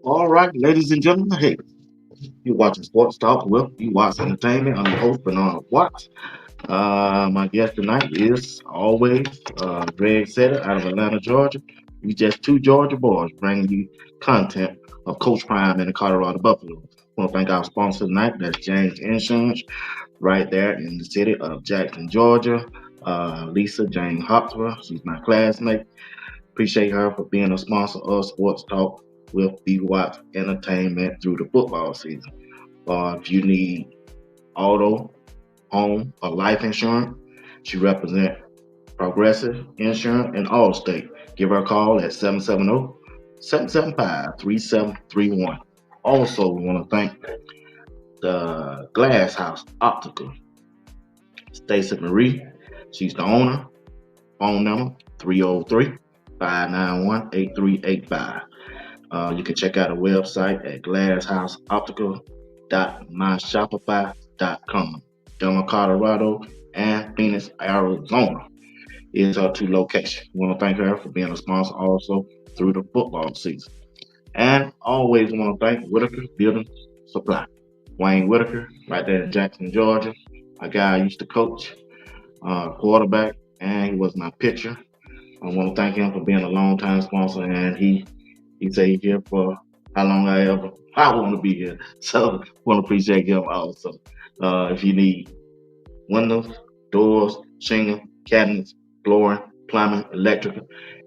All right, ladies and gentlemen, hey, you watching Sports Talk with BWatts Entertainment. I'm your host, Bernard Watts. My guest tonight is always Greg Setter out of Atlanta, Georgia. We just two Georgia boys bringing you content of Coach Prime and the Colorado Buffaloes. I want to thank our sponsor tonight, that's James Insurance, right there in the city of Jackson, Georgia. Lisa Jane Hopswell, she's my classmate. Appreciate her for being a sponsor of Sports Talk with B Watts Entertainment through the football season. If you need auto, home, or life insurance, she represents Progressive Insurance and Allstate. Give her a call at 770-775-3731. Also, we want to thank the Glass House Optical, Stacey Marie. She's the owner. Phone number 303-591-8385. You can check out our website at glasshouseoptical.myshopify.com. Denver, Colorado, and Phoenix, Arizona is our two locations. We want to thank her for being a sponsor also through the football season. And always want to thank Whitaker Building Supply. Wayne Whitaker, right there in Jackson, Georgia. A guy I used to coach, quarterback, and he was my pitcher. I want to thank him for being a long time sponsor, and he said he's here for how long I want to be here. So want to appreciate him also. If you need windows, doors, shingle, cabinets, flooring, plumbing, electrical,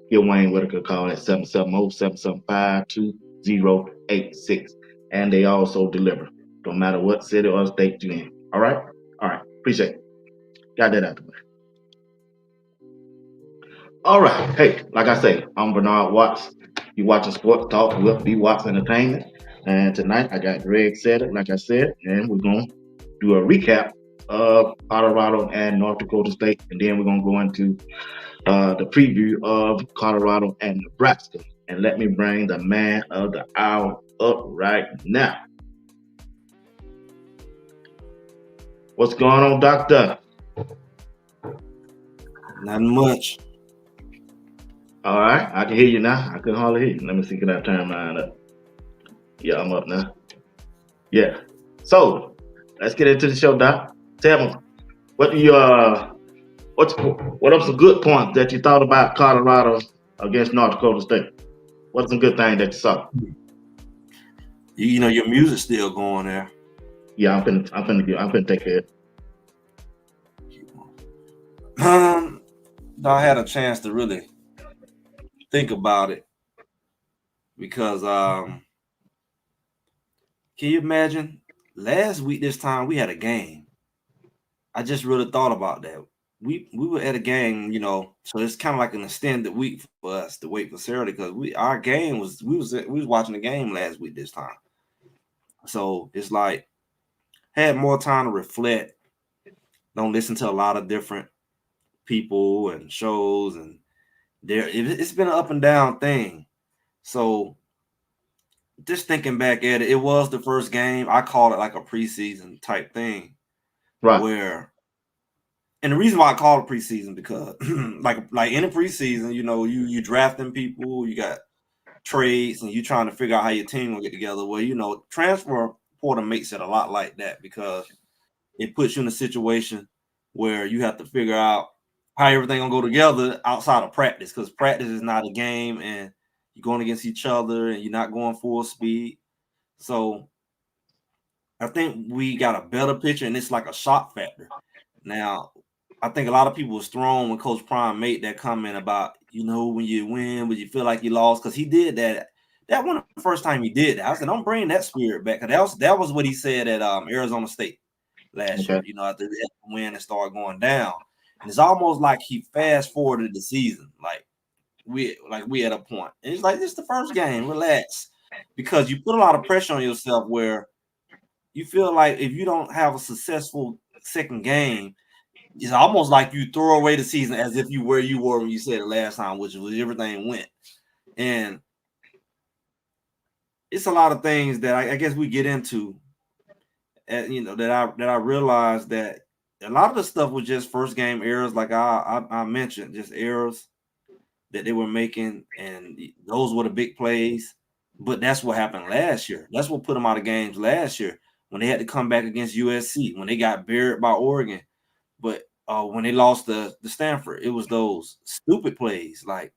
give Wayne Whitaker a call at 770-775-2086. And they also deliver, no matter what city or state you're in. All right? All right. Appreciate it. Got that out the way. All right. Hey, like I say, I'm Bernard Watts. You watching Sports Talk with B Watts Entertainment. And tonight I got Greg Setter, like I said, and we're going to do a recap of Colorado and North Dakota State. And then we're going to go into the preview of Colorado and Nebraska. And let me bring the man of the hour up right now. What's going on, Doctor? Nothing much. All right, I can hear you now. I couldn't hardly hear you. Let me see, can I turn mine up? Yeah, I'm up now. Yeah. So let's get into the show, Doc. Tell me, what do you what are some good points that you thought about Colorado against North Dakota State? What's some good things that you saw? You know your music's still going there. Yeah, I'm finna take care. Um, I had a chance to really think about it because can you imagine last week this time we had a game. I just really thought about that. We were at a game, so it's kind of like an extended week for us to wait for Saturday because our game was watching the game last week this time. So it's like had more time to reflect. Don't listen to a lot of different people and shows, and it's been an up and down thing. So just thinking back at it, it was the first game. I call it like a preseason type thing Right. where, and the reason why I call it preseason because like in the preseason, you drafting people, you got trades, and you trying to figure out how your team will get together. Well, transfer portal makes it a lot like that because it puts you in a situation where you have to figure out how everything gonna go together outside of practice because practice is not a game and you're going against each other and you're not going full speed. So I think we got a better picture and it's like a shock factor. Now, I think a lot of people was thrown when Coach Prime made that comment about, when you win, but you feel like you lost because he did that. That wasn't the first time he did that. I said, don't bring that spirit back. Cause that was what he said at Arizona State last Okay. year, after the win and started going down. And it's almost like he fast forwarded the season. We at a point. And it's like, this is the first game, relax. Because you put a lot of pressure on yourself where you feel like if you don't have a successful second game, it's almost like you throw away the season as if you were when you said it last time, which was everything went. And it's a lot of things that I guess we get into, that I realized that a lot of the stuff was just first game errors, like I mentioned, just errors that they were making, and those were the big plays. But that's what happened last year. That's what put them out of games last year when they had to come back against USC, when they got buried by Oregon. But when they lost the Stanford, it was those stupid plays. Like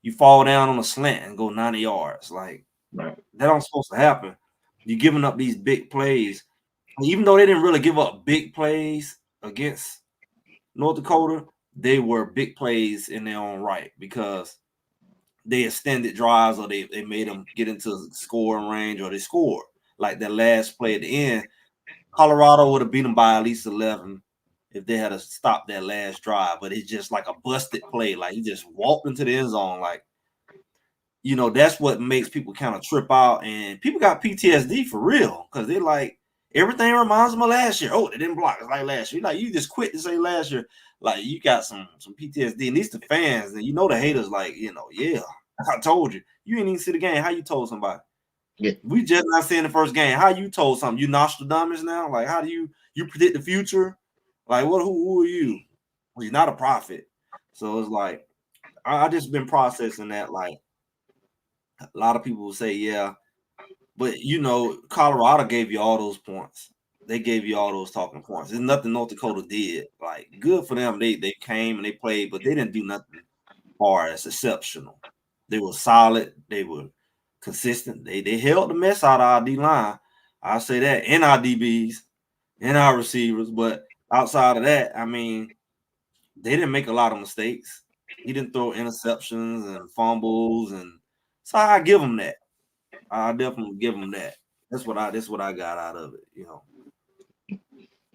you fall down on a slant and go 90 yards. Like Right. that don't supposed to happen. You're giving up these big plays. Even though they didn't really give up big plays against North Dakota, they were big plays in their own right because they extended drives or they made them get into scoring range or they scored. Like that last play at the end, Colorado would have beat them by at least 11 if they had to stop that last drive. But it's just like a busted play. Like he just walked into the end zone. Like, that's what makes people kind of trip out. And people got PTSD for real because they're like, everything reminds them of last year. Oh, they didn't block. It's like last year. Like, you just quit to say last year. Like, you got some PTSD. And these the fans. And the haters like, yeah, I told you. You ain't even see the game. How you told somebody? Yeah. We just not seeing the first game. How you told something? You Nostradamus now? Like, how do you predict the future? Like, what? Who are you? Well, you're not a prophet. So it's like, I just been processing that. Like, a lot of people will say, yeah, but Colorado gave you all those points. They gave you all those talking points. There's nothing North Dakota did. Like, good for them. They came and they played, but they didn't do nothing far as exceptional. They were solid. They were consistent. They held the mess out of our D line. I'll say that, and our DBs, and our receivers. But outside of that, I mean, they didn't make a lot of mistakes. He didn't throw interceptions and fumbles, and so I give him that. I definitely give him that. That's what I got out of it.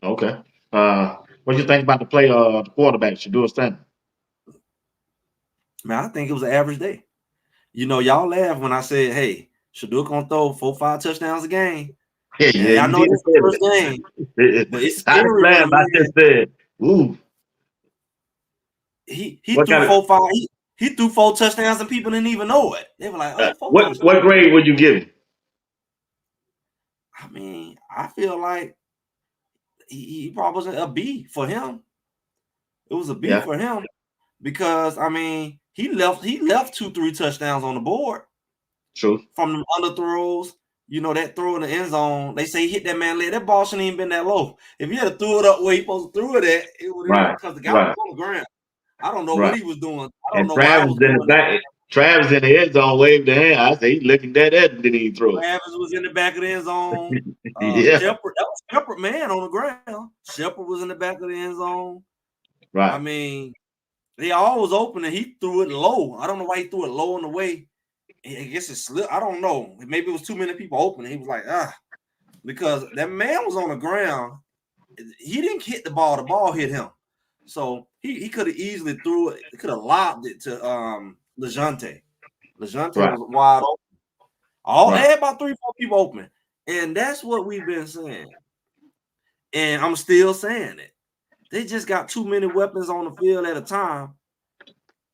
Okay. What do you think about the play of the quarterback, Shador Stanton? Man, I think it was an average day. Y'all laugh when I said, "Hey, Shador gonna throw 4-5 touchdowns a game," Yeah, and I you know did this is the first game, say but it's that. I didn't scary when laugh. a I man just said, "Ooh, he what threw kind of 4-5. He threw 4 touchdowns and people didn't even know it. They were like, "Oh, four what touchdowns." grade would you give him?" I mean, I feel like he probably was a B for him. It was a B Yeah, for him because I mean he left 2-3 touchdowns on the board true. from them underthrows. That throw in the end zone. They say he hit that man leg. That ball shouldn't even been that low. If he had threw it up where he supposed to throw it at, it would have Right, because the guy was right, on the ground. I don't know what right. he was doing. I don't And know why I Travis was in the doing that. back. Travis in the end zone waved the hand. I said, "He's looking at that and didn't even throw it." Travis was in the back of the end zone. Yeah, Shepard, that was Shepard man on the ground. Shepard was in the back of the end zone. I right. mean, they all was open and he threw it low. I don't know why he threw it low in the way. I guess it slipped. I don't know. Maybe it was too many people open. He was like, because that man was on the ground. He didn't hit the ball. The ball hit him. So he could have easily threw it. He could have lobbed it to LeJounte. LeJounte Right, was wide open. They right. had about 3-4 people open. And that's what we've been saying. And I'm still saying it. They just got too many weapons on the field at a time.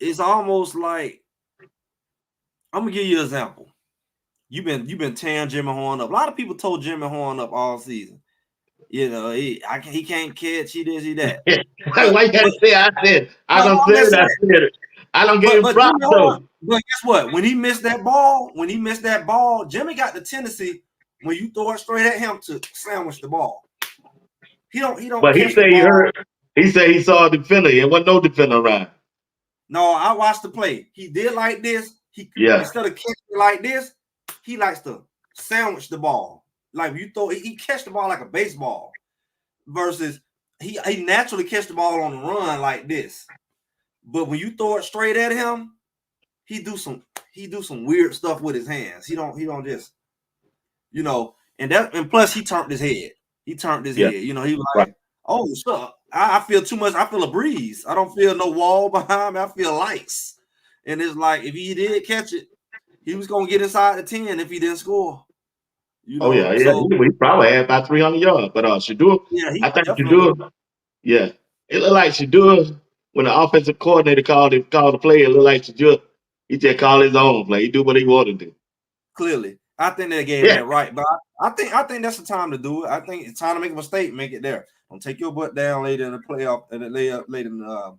It's almost like I'm gonna give you an example. You've been tearing Jimmy Horn up. A lot of people told Jimmy Horn up all season. He can't catch. He this, he that. Why you gotta But say I said I no, don't I'm say just it, I saying. said it. I don't give him But Jimmy props Horn. though. But guess what? When he missed that ball, Jimmy got the tendency when you throw it straight at him to sandwich the ball. He don't But he catch the said he ball. heard. He said he saw a defender. There wasn't no defender around. No, I watched the play. He did like this. He Yeah, instead of catching it like this, he likes to sandwich the ball. Like you throw, he catch the ball like a baseball. Versus he naturally catch the ball on the run like this. But when you throw it straight at him, he do some weird stuff with his hands. He don't just and plus he turned his head. He turned his yeah, head. He was right. like, oh, so I feel too much. I feel a breeze. I don't feel no wall behind me. I feel lights. And it's like if he did catch it, he was gonna get inside the 10 if he didn't score. Oh yeah, yeah. So He probably had about 300 yards. But Shador, yeah, he I think definitely. Shador. Yeah, it looked like Shador when the offensive coordinator called the play. It looked like Shador. He just called his own play. He do what he wanted to do. Clearly, I think they gave him Yeah, that right, but I think that's the time to do it. I think it's time to make a mistake, make it there. Don't take your butt down later in the playoff and later in the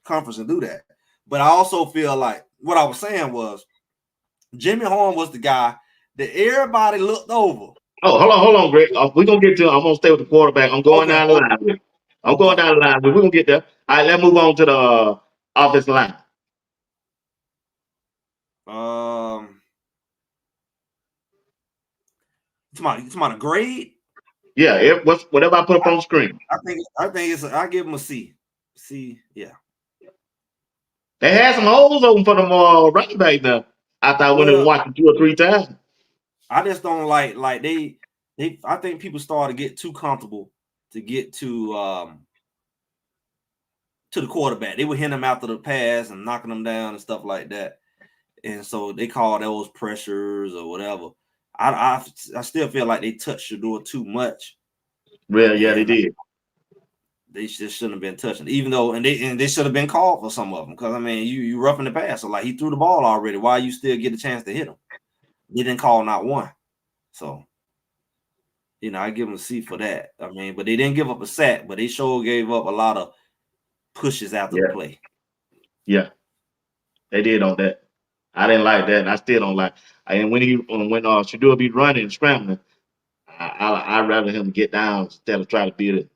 conference and do that. But I also feel like what I was saying was Jimmy Horn was the guy that everybody looked over. Oh, hold on, Greg. We're gonna get to. I'm gonna stay with the quarterback. I'm going down the line. I'm going down the line. We're gonna get there. All right, let's move on to the offensive line. You talking about a grade? Yeah, whatever I put up on the screen. I think it's. I give him a C. C, yeah. They had some holes open for them running back now. After I went and watched it 2 or 3 times. I just don't like they. I think people started to get too comfortable to get to the quarterback. They were hitting him after the pass and knocking them down and stuff like that. And so they call those pressures or whatever. I still feel like they touched Shador too much. Well, yeah, they did. They just shouldn't have been touching, even though they should have been called for some of them. Because I mean, you roughing the passer, like he threw the ball already. Why you still get a chance to hit him? They didn't call not one. So, I give them a C for that. I mean, but they didn't give up a sack, but they sure gave up a lot of pushes after the play. Yeah, they did on that. I didn't like that, and I still don't like. And when Shador be running and scrambling, I'd rather him get down instead of try to be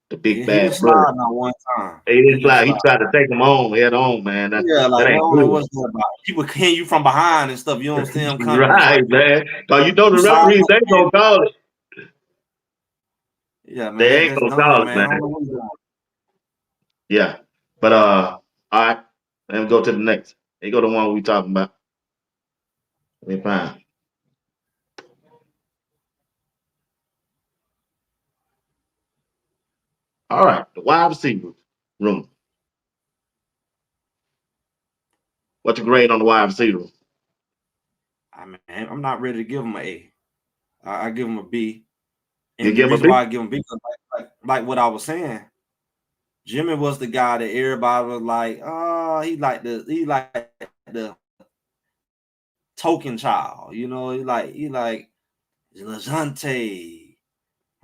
the big bad. He was sliding on one time. He didn't slide. He tried to take him on head on, man. That I ain't don't good. know what's that about. People can you from behind and stuff. You don't see him coming. Right, man. Cause the referees they gonna call it. Yeah, man. They ain't gonna call it, man. Yeah, but all right. Let me go to the next. They go to the one we talking about. Let me find. All right, the wide receiver room. What's your grade on the wide receiver room? I mean, I'm not ready to give him an A. I give him a B. And you the give him reason a B? why I give him B, like what I was saying, Jimmy was the guy that everybody was like, oh, he like the token child, he like LeJohntay,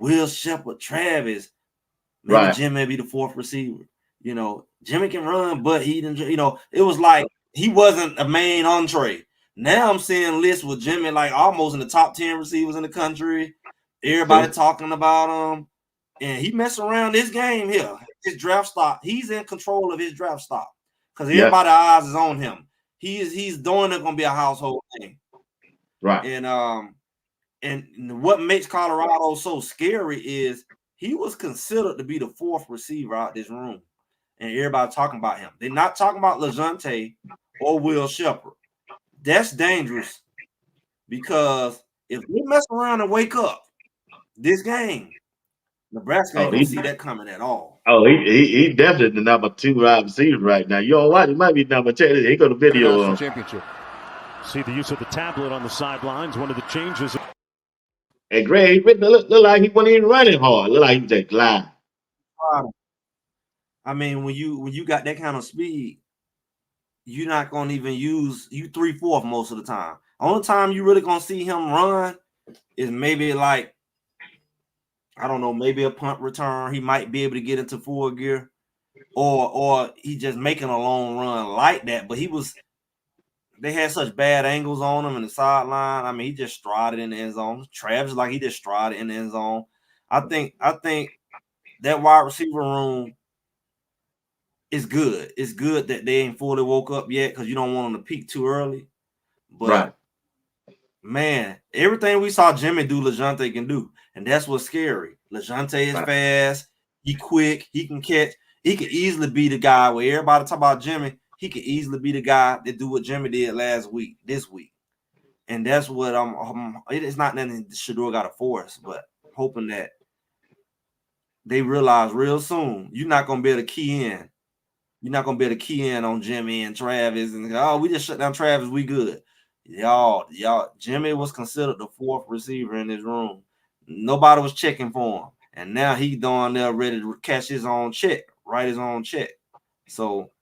Will Shepherd, Travis, maybe Right. Jimmy be the fourth receiver. Jimmy can run, but he didn't. It was like he wasn't a main entree. Now I'm seeing lists with Jimmy like almost in the top 10 receivers in the country. Everybody talking about him, and he messing around this game here. His draft stock, he's in control of his draft stock because everybody's eyes is on him. He's doing it gonna be a household thing, right? And what makes Colorado so scary is he was considered to be the fourth receiver out this room, and everybody talking about him. They're not talking about LeJohntay or Will Shepherd. That's dangerous because if they mess around and wake up this game, Nebraska ain't gonna see that coming at all. Oh, he definitely the number 2 wide receiver right now. You know what? He might be number 10. He got a video. Championship. See the use of the tablet on the sidelines. One of the changes. And Greg, he look like he wasn't even running hard. Look like he was just gliding. I mean, when you got that kind of speed, you're not gonna even use 3/4 most of the time. Only time you really gonna see him run is maybe like, I don't know, maybe a punt return. He might be able to get into full gear, or he just making a long run like that. But they had such bad angles on him in the sideline. I mean, he just strided in the end zone. Travis, like he just strided in the end zone. I think that wide receiver room is good. It's good that they ain't fully woke up yet because you don't want them to peak too early. But man, everything we saw Jimmy do, LeJohntay can do, and that's what's scary. LeJohntay is fast. He quick. He can catch. He could easily be the guy where everybody talk about Jimmy. He could easily be the guy that do what Jimmy did this week. And that's what it's not nothing Shador got to force, but hoping that they realize real soon you're not going to be able to key in. You're not going to be able to key in on Jimmy and Travis and, we just shut down Travis. We good. Y'all, Jimmy was considered the fourth receiver in this room. Nobody was checking for him. And now he down there ready to catch his own check, write his own check. So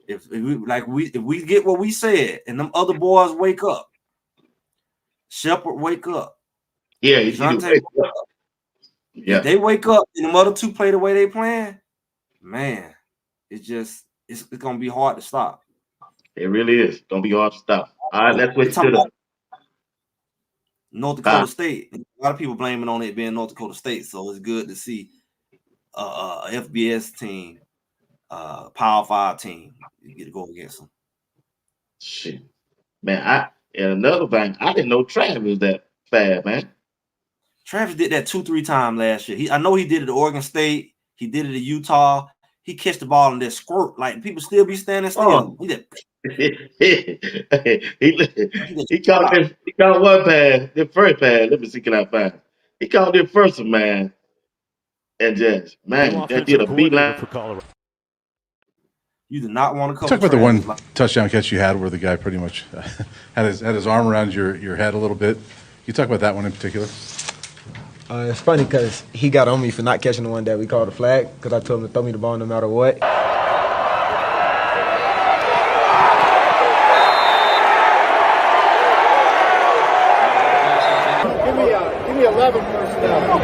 if we get what we said and them other boys wake up, Shepherd wake up. Yeah, he wake up. Yeah. If they wake up and the other two play the way they playing, man, it's gonna be hard to stop. It really is. Gonna be hard to stop. All right, let's switch to North Dakota State. A lot of people blaming on it being North Dakota State, so it's good to see a FBS team, Power 5 team, you get to go against them. Shit, man. And another thing, I didn't know Travis was that fast, man. Travis did that 2-3 times last year. I know he did it at Oregon State. He did it at Utah. He catch the ball and then squirt like people still be standing still. Oh. He did. he caught one pass, the first pass. Let me see, can I find it? He caught the first one, man. And just, man, that did a beeline for Colorado. You do not want to cover. Talk about the one touchdown catch you had where the guy pretty much had his arm around your head a little bit. You talk about that one in particular? It's funny because he got on me for not catching the one that we called a flag because I told him to throw me the ball no matter what. Give me 11 first down.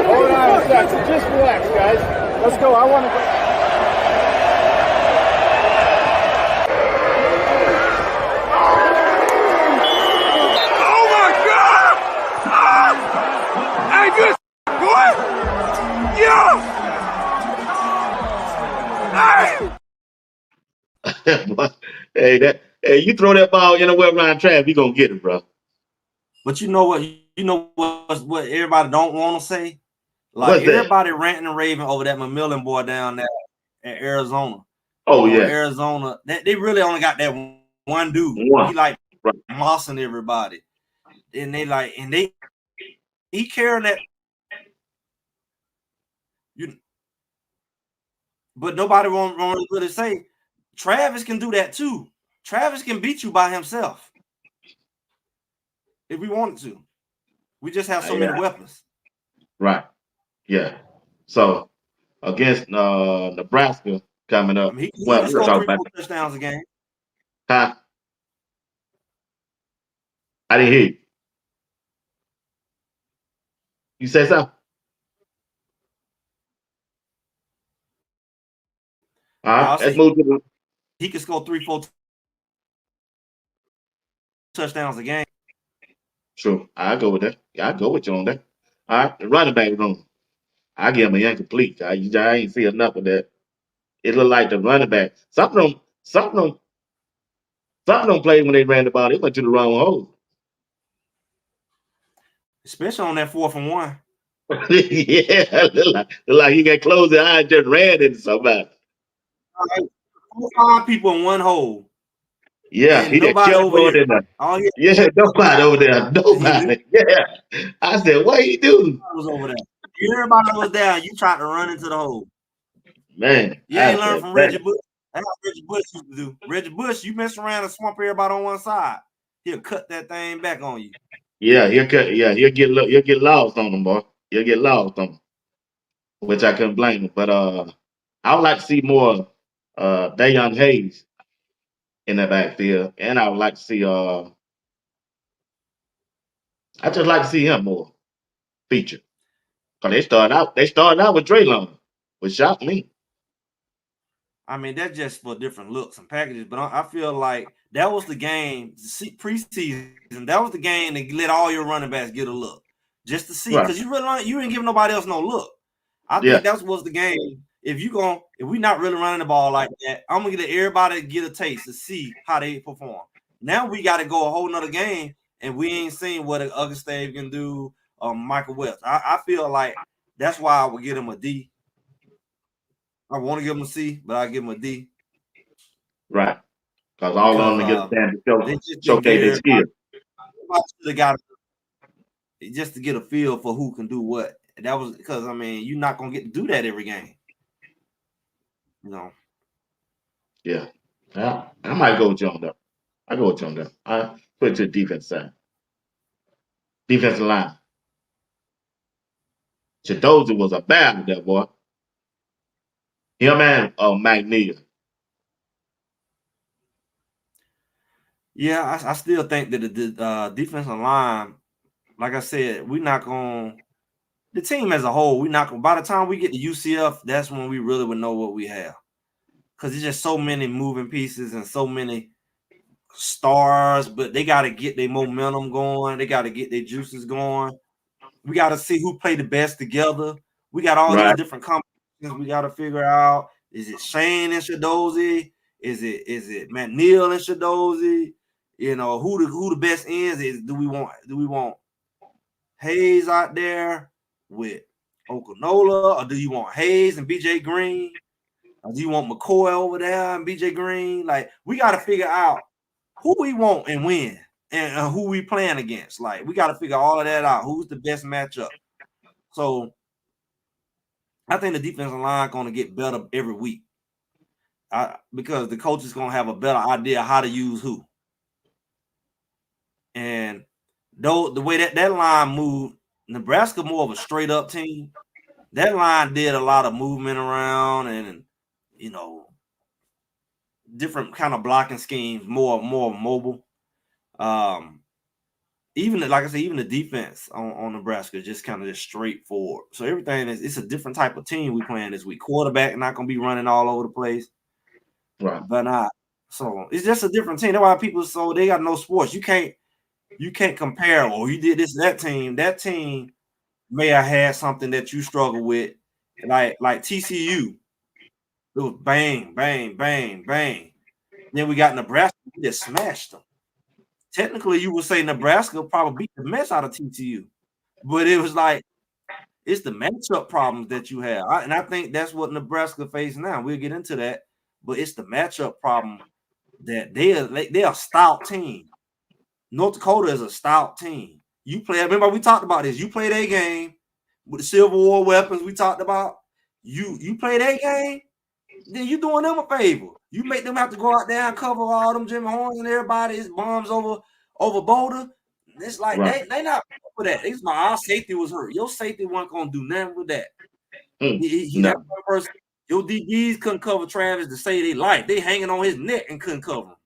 Hold on a second. Just relax, guys. Let's go. I want to go. Hey, you throw that ball anywhere around Travis, you gonna get it, bro. But you know what? What everybody don't want to say. Like everybody ranting and raving over that McMillan boy down there at Arizona. Oh yeah, Arizona. They really only got that one dude. He like mossing everybody, and he carrying that. But nobody won't really say Travis can do that too. Travis can beat you by himself if we wanted to. We just have so many weapons. Right. Yeah. So against Nebraska coming up. He can score 3-4 touchdowns a game. Huh? I didn't hear you. You said so? All right, let's move to the. He can score 3-4 touchdowns a game. Sure, I'll go with that. Yeah, I'll go with you on that. All right, the running back room. I give him an incomplete. I ain't see enough of that. It looked like the running back. Some of them played when they ran the ball. They went to the wrong hole. Especially on that 4th and 1. Yeah, look like he got closed the eye and just ran into somebody. 5 people in one hole. Yeah, he just kept going in there. Yeah, nobody over there. Nobody. Yeah. I said, what he do? Was over there. Everybody was there. You tried to run into the hole. Man. You ain't learned from Reggie Bush. That's what Reggie Bush used to do. Reggie Bush, you mess around and swamp everybody on one side. He'll cut that thing back on you. Yeah, he'll get lost on them, boy. He'll get lost on them. Which I couldn't blame him. But I would like to see more Dayon Hayes in that backfield. And I would like to see I just like to see him more featured. Because they started out with Draylon, which shocked me. I mean, that's just for different looks and packages. But I feel like that was the game, preseason. That was the game to let all your running backs get a look. Just to see. Because you didn't give nobody else no look. I think that was the game. If we not really running the ball like that, I'm gonna get everybody to get a taste to see how they perform. Now we got to go a whole nother game, and we ain't seen what Augustave can do. Michael West. I feel like that's why I would give him a D. I want to give him a C, but I give him a D. Right, because all of them get a chance to showcase their skill. They got just to get a feel for who can do what. And that was because you're not gonna get to do that every game. Yeah. I might go with you on that. I go with you on that. I put it to the defense side. Defensive line. Chidozie was a battle, that boy. Him and McNeil. Yeah, I still think that the defensive line, like I said, we're not going to – the team as a whole, we're not going – by the time we get to UCF, that's when we really would know what we have. Because there's just so many moving pieces and so many stars, but they got to get their momentum going. They got to get their juices going. We got to see who play the best together. We got all these different combinations we got to figure out. Is it Shane and Shadozy? Is it McNeil and Shadozy? You know, who the best ends is? Do we want Hayes out there with Okinola, or do you want Hayes and BJ Green? Or do you want McCoy over there and BJ Green? Like, we got to figure out who we want and when, and who we playing against. Like, we got to figure all of that out. Who's the best matchup? So I think the defensive line going to get better every week, because the coach is going to have a better idea how to use who. And though the way that line moved, Nebraska more of a straight up team. That line did a lot of movement around and, you know, different kind of blocking schemes, more mobile. Even like I said, even the defense on Nebraska just kind of just straightforward. So everything it's a different type of team we playing this week. Quarterback not gonna be running all over the place, Right? but so it's just a different team. That's why people they got no sports. You can't compare. Or you did this that team. That team may have had something that you struggle with, like TCU. It was bang, bang, bang, bang. Then we got Nebraska. We just smashed them. Technically, you would say Nebraska probably beat the mess out of TCU, but it was like it's the matchup problems that you have, and I think that's what Nebraska faces now. We'll get into that, but it's the matchup problem that they're a stout team. North Dakota is a stout team. You play. Remember we talked about this. You play their game with the Civil War weapons we talked about. You play their game, then you doing them a favor. You make them have to go out there and cover all them Jimmy Horns and everybody's bombs over Boulder. It's like they not for that. It's my our safety was hurt. Your safety wasn't gonna do nothing with that. He that one person. Your DBs couldn't cover Travis to say they like. They hanging on his neck and couldn't cover him.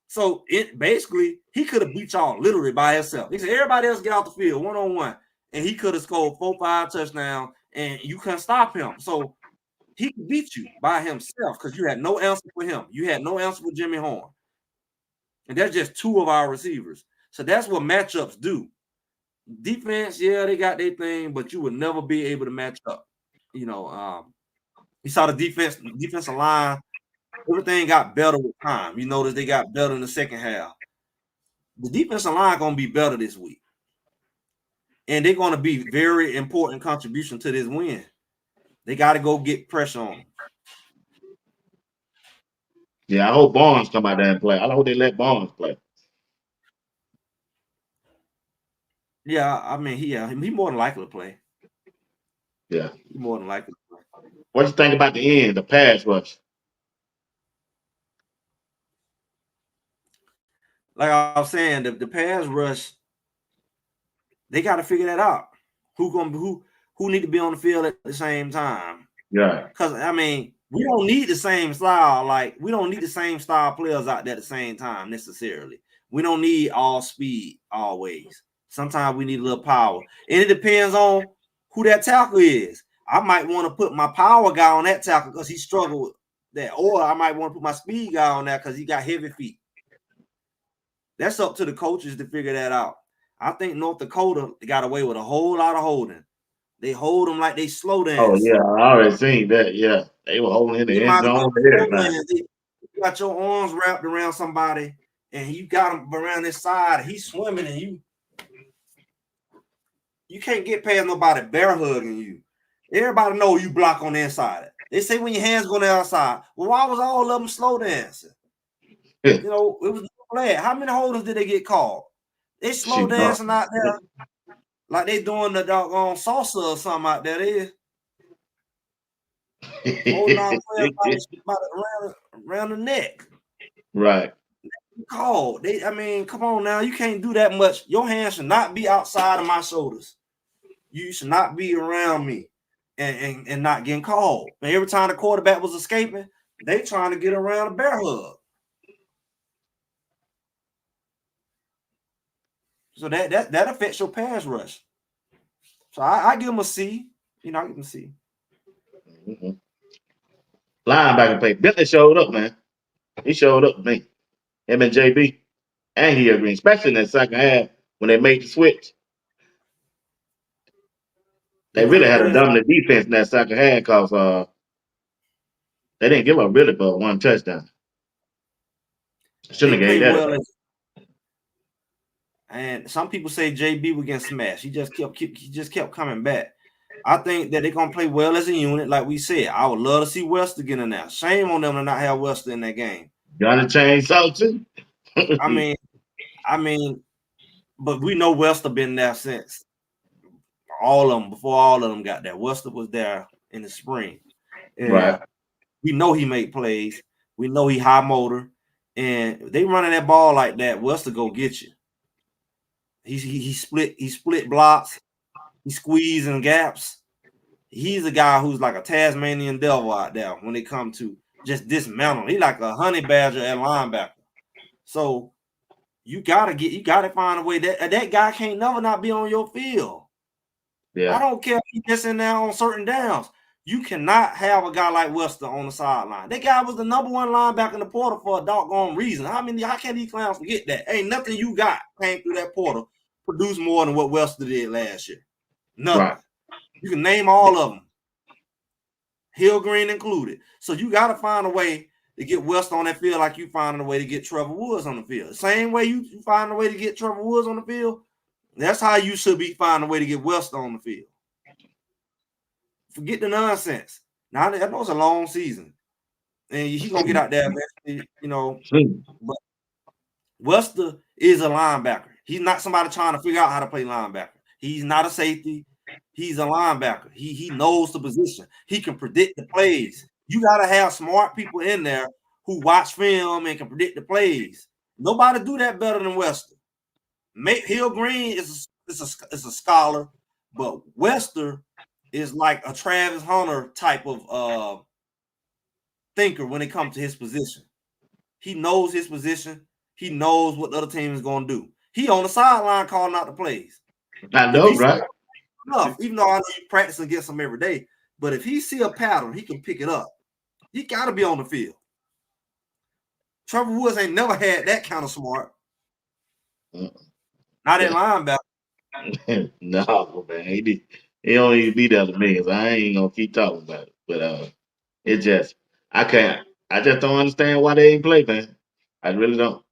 So it basically he could have beat y'all literally by himself. He said everybody else get out the field 1-on-1, and he could have scored 4-5 touchdowns, and you couldn't stop him. So he could beat you by himself because you had no answer for him. You had no answer for Jimmy Horn. And that's just two of our receivers. So that's what matchups do. Defense, yeah, they got their thing, but you would never be able to match up. You know, you saw the defensive line, everything got better with time. You notice they got better in the second half. The defensive line going to be better this week. And they're going to be very important contribution to this win. They got to go get pressure on them. Yeah, I hope Barnes come out there and play. I hope they let Barnes play. Yeah, I mean, he more than likely to play. Yeah, He more than likely to play. What you think about the end, the pass rush? Like I was saying, the pass rush, they got to figure that out. Who need to be on the field at the same time? Yeah. Because I mean, we don't need the same style. Like we don't need the same style players out there at the same time necessarily. We don't need all speed always. Sometimes we need a little power, and it depends on who that tackle is. I might want to put my power guy on that tackle because he struggled with that, or I might want to put my speed guy on that because he got heavy feet. That's up to the coaches to figure that out. I think North Dakota got away with a whole lot of holding. They hold them like they slow dance. Oh yeah, I already seen that. Yeah, they were holding in the end zone. You got your arms wrapped around somebody, and you got him around this side. He's swimming, and you can't get past nobody bear hugging you. Everybody know you block on the inside. They say when your hands go on the outside. Well, why was all of them slow dancing? You know, it was flag. How many holders did they get called? They slow dancing out there like they doing the doggone salsa or something out there. They holding on around the neck. Right. Called. I mean, come on now. You can't do that much. Your hands should not be outside of my shoulders. You should not be around me and not getting called. And every time the quarterback was escaping, they trying to get around a bear hug. So that affects your pass rush. So I give him a C. You know, I give him a C. Linebacker play. Bentley showed up, man. He showed up to me. him and JB, and Hill Green, especially in that second half when they made the switch. They The really had a Hillgreens, dominant defense in that second half because they didn't give up really but one touchdown. they Shouldn't have play gave that well, away. and some people say JB would get smashed. He just kept coming back. I think that they're gonna play well as a unit, like we said. I would love to see Wester get in there. Shame on them to not have Wester in that game. Got to change something too. I mean, but we know Wester been there since all of them, before all of them got there. Wester was there in the spring, Right. and we know he made plays. We know he high motor, and they running that ball like that. Wester go get you. He split blocks. He squeezing gaps. He's a guy who's like a Tasmanian devil out there when it comes to just dismantle. He like a honey badger at linebacker. So you gotta find a way that guy can't never not be on your field. I Yeah. don't care if he's just in there on certain downs. You cannot have a guy like Wester on the sideline. That guy was the number one linebacker in the portal for a doggone reason. How can these clowns forget that? Ain't nothing you got came through that portal produced more than what Wester did last year. Nothing. Right. You can name all of them, Hill Green included. So you got to find a way to get West on that field like you finding a way to get Trevor Woods on the field. Same way you find a way to get Trevor Woods on the field, that's how you should be finding a way to get West on the field. Forget the nonsense. Now, I know it's a long season, and he's going to get out there eventually, but Wester is a linebacker. He's not somebody trying to figure out how to play linebacker. He's not a safety. He's a linebacker. He knows the position. He can predict the plays. You got to have smart people in there who watch film and can predict the plays. Nobody do that better than Wester. Hill Green is a scholar, but Wester is like a Travis Hunter type of thinker when it comes to his position. He knows his position. He knows what the other team is going to do. He on the sideline calling out the plays. I know, right? Even though I know you practice against him every day, but if he see a pattern, he can pick it up. He got to be on the field. Trevor Woods ain't never had that kind of smart. Not at linebacker. No, man. He don't even be there to me. So I ain't gonna keep talking about it. But it just I just don't understand why they ain't play, man. I really don't.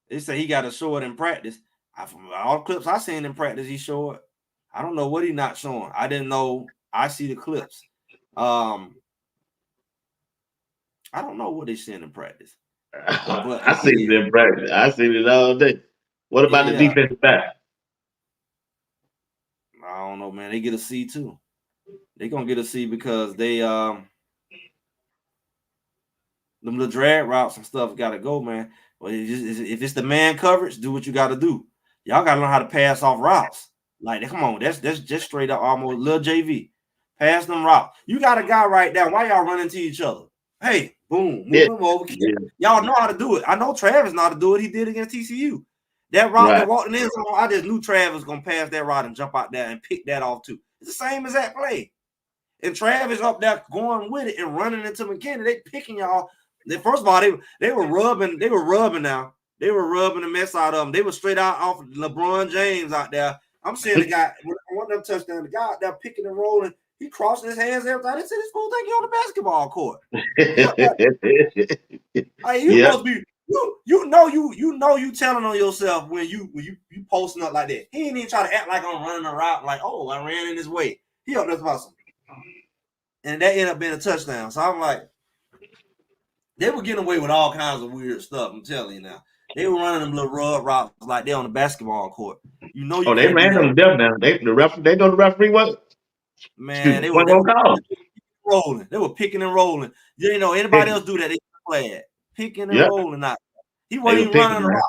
They say he got to show it in practice. From all the clips I seen in practice, he showed. I don't know what he not showing. I didn't know. I see the clips. I don't know what they seen in practice. But I seen it in practice. I seen it all day. What about the defensive back? I don't know, man. They get a C too. They're gonna get a C because they them little drag routes and stuff gotta go, man. Well, if it's the man coverage, do what you gotta do. Y'all gotta learn how to pass off routes. Like, come on, that's just straight up almost little JV. Pass them routes. You got a guy right there. Why y'all running to each other? Hey, boom, move him over. Yeah. Y'all know how to do it. I know Travis know how to do it. He did against TCU. That route that walked in the end zone, I just knew Travis was gonna pass that route and jump out there and pick that off too. It's the same as that play. And Travis up there going with it and running into McKinney. They picking y'all. First of all, they were rubbing now. They were rubbing the mess out of them. They were straight out off of LeBron James out there. I'm seeing the guy, one of them touchdowns, the guy out there picking and rolling, he crossing his hands every time. They said this fool think he on the basketball court. Supposed to be you know you telling on yourself when you posting up like that. He ain't even try to act like I'm running a route like, oh, I ran in his way. He up there about something. And that ended up being a touchdown. So I'm like, they were getting away with all kinds of weird stuff. I'm telling you now. They were running them little rub routes like they're on the basketball court. You know, they ran them deaf now. They know the referee was. Man, they were rolling. They were picking and rolling. You know, anybody else do that, they play it. Picking and rolling out. He wasn't even running around.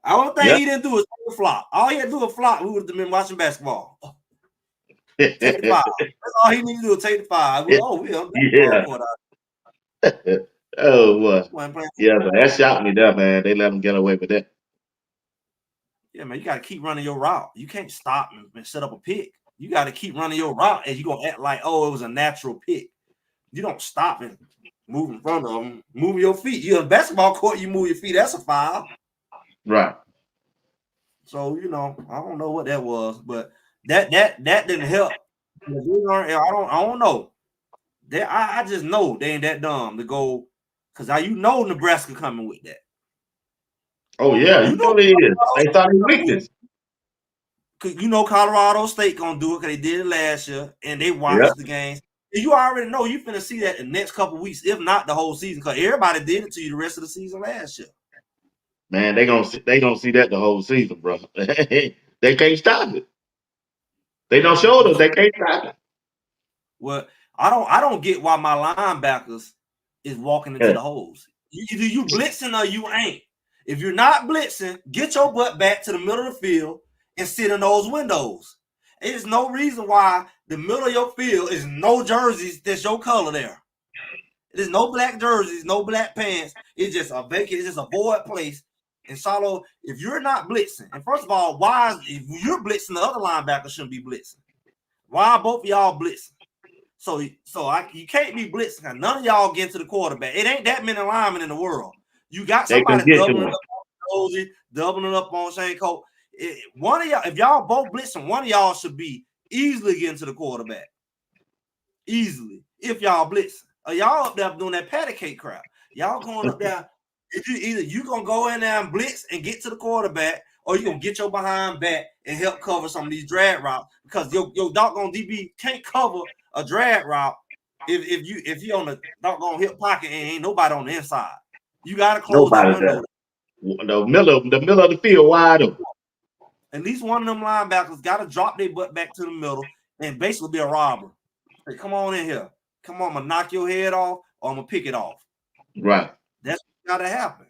I don't think he didn't do is take a flop. All he had to do was flop. We would have been watching basketball. Take the 5. That's all he needed to do is take the 5. Oh boy. Yeah, but that shocked me there, man. They let him get away with that. Yeah, man, you got to keep running your route. You can't stop and set up a pick. You got to keep running your route, and you're going to act like, oh, it was a natural pick. You don't stop and move in front of them, move your feet. You're in a basketball court, you move your feet. That's a foul. Right. So I don't know what that was, but that didn't help. I don't know. I just know they ain't that dumb to go, because Nebraska coming with that. Oh yeah, you know they is. They thought it weakness. Colorado State gonna do it because they did it last year and they watched the games. And you already know you finna see that in the next couple of weeks, if not the whole season, because everybody did it to you the rest of the season last year. Man, they gonna see that the whole season, bro. They can't stop it. They don't show them. They can't stop it. Well, I don't get why my linebackers is walking into the holes. Either you blitzing or you ain't. If you're not blitzing, get your butt back to the middle of the field and sit in those windows. There's no reason why the middle of your field is no jerseys that's your color there. There's no black jerseys, no black pants. It's just a vacant, it's just a void place. And Salo, if you're not blitzing, and first of all, if you're blitzing, the other linebacker shouldn't be blitzing. Why are both of y'all blitzing? So you can't be blitzing. None of y'all get to the quarterback. It ain't that many linemen in the world. You got somebody doubling up on Dozie, doubling up on Shane Cole. One of y'all, if y'all both blitzing, one of y'all should be easily getting to the quarterback. Easily, if y'all blitzing. Or y'all up there doing that patty cake crap. Y'all going up there. Either you gonna go in there and blitz and get to the quarterback, or you gonna get your behind back and help cover some of these drag routes, because your doggone DB can't cover a drag route if you on the doggone hip pocket and ain't nobody on the inside. You gotta close that window. The middle of the field wide open. At least one of them linebackers gotta drop their butt back to the middle and basically be a robber. Hey, come on in here. Come on, I'm gonna knock your head off, or I'm gonna pick it off. Right. That's gotta happen.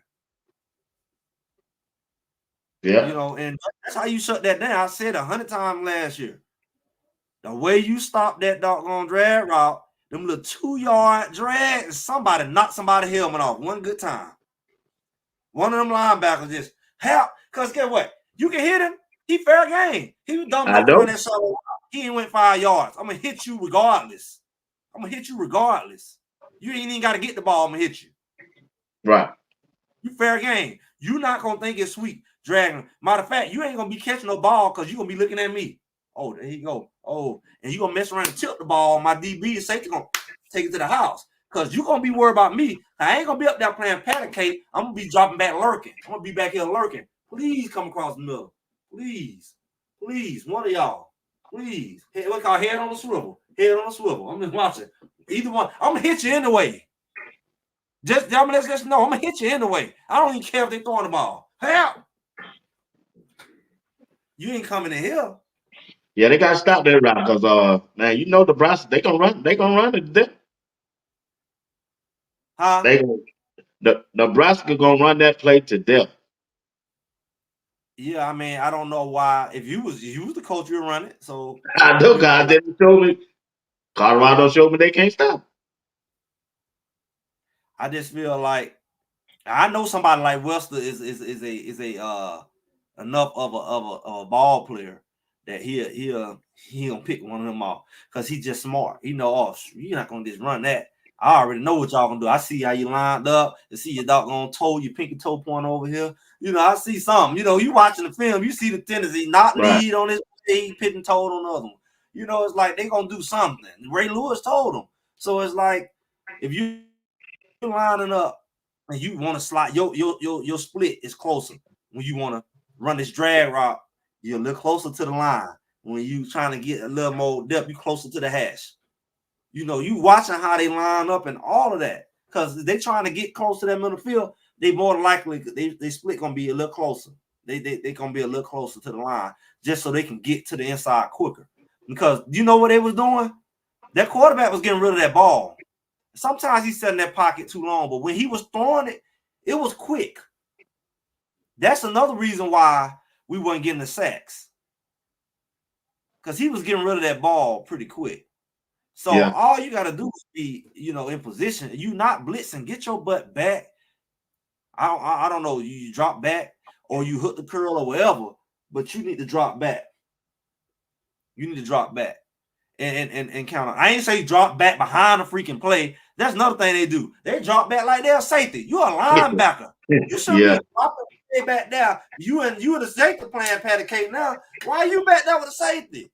Yeah. And that's how you shut that down. I said 100 times last year. The way you stop that doggone drag route, them little 2-yard drags, somebody knocked somebody's helmet off one good time. One of them linebackers just help, because guess what? You can hit him. He fair game. He was dumb enough to run that solo. He ain't went 5 yards. I'm gonna hit you regardless. You ain't even got to get the ball. I'm gonna hit you. Right. You fair game. You not gonna think it's sweet dragging. Matter of fact, you ain't gonna be catching no ball because you're gonna be looking at me. Oh, there you go. Oh, and you're gonna mess around and tilt the ball. My DB and safety gonna take it to the house. Because you're gonna be worried about me. I ain't gonna be up there playing patty cake. I'm gonna be dropping back lurking. I'm gonna be back here lurking. Please come across the middle. Please. One of y'all. Please. What call head on the swivel. I'm just watching. Either one. I'm gonna hit you anyway. Just let's just know I'm gonna hit you anyway. I don't even care if they throwing the ball. Help! You ain't coming in here. Yeah, they gotta stop that route because man, Nebraska, they gonna run it to death. Huh? Nebraska gonna run that play to death. Yeah, I mean, I don't know why. If you was the coach, you'd run it. So I know guys didn't show me. Colorado showed me they can't stop. I just feel like I know somebody like Wester is a enough of a ball player that he gonna pick one of them off because he's just smart. You're not gonna just run that. I already know what y'all gonna do. I see how you lined up. I see your doggone toe, your pinky toe point over here. I see something. You watching the film, you see the tendency not lead on this play, pitting toe on the other one. It's like they gonna do something. Ray Lewis told them. So it's like if you lining up and you want to slide, your split is closer. When you want to run this drag route, you're a little closer to the line. When you trying to get a little more depth, you closer to the hash. You watching how they line up and all of that. Because they trying to get close to that middle field, they more than likely they split gonna be a little closer. They gonna be a little closer to the line just so they can get to the inside quicker. Because you know what they was doing? That quarterback was getting rid of that ball. Sometimes he sat in that pocket too long, but when he was throwing it, it was quick. That's another reason why we weren't getting the sacks. Because he was getting rid of that ball pretty quick. So all you got to do is be, in position. You not blitzing. Get your butt back. I don't know. You drop back or you hook the curl or whatever, but you need to drop back. and counter. I ain't say drop back behind the freaking play. That's another thing they do. They drop back like they're a safety. You a linebacker. You shouldn't be dropping back there. You and the safety playing patty cake now. Why are you back there with the safety?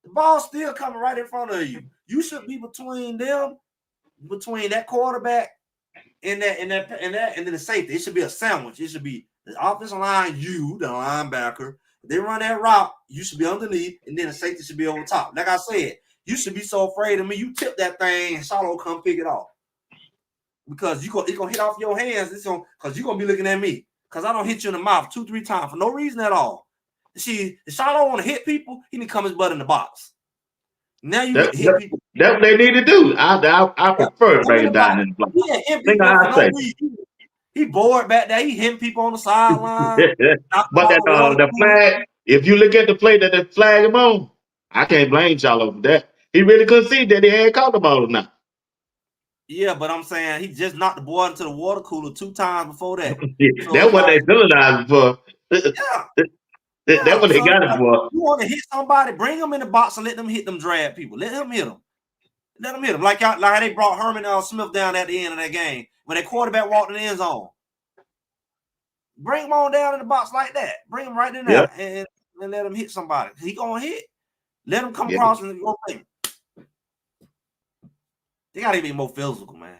The ball's still coming right in front of you. You should be between them, between that quarterback and then the safety. It should be a sandwich. It should be the offensive line, you, the linebacker. If they run that route, you should be underneath, and then the safety should be over top. Like I said, you should be so afraid of me. You tip that thing, and Charlo come pick it off. Because it's gonna hit off your hands. Because you're gonna be looking at me. Because I don't hit you in the mouth 2-3 times for no reason at all. See, if Charlo want to hit people, he need to come his butt in the box. Now you hit people. That's what they need to do. I prefer bringing down in the block. Yeah, hit people for no reason. He bored back there. He hitting people on the sideline. But the flag, if you look at the play that they flag him on, I can't blame Charlo for that. He really couldn't see that he had caught the ball or not. Yeah, but I'm saying he just knocked the boy into the water cooler 2 times before that. So that's what they villainized for. Yeah. That's what they got it for. You want to hit somebody, bring them in the box and let them hit them drag people. Let him hit them. Let them hit them. Like how they brought Herman Smith down at the end of that game when that quarterback walked in the end zone. Bring him on down in the box like that. Bring him right in there and let him hit somebody. He gonna hit. Let him come across and go play. They gotta be more physical, man.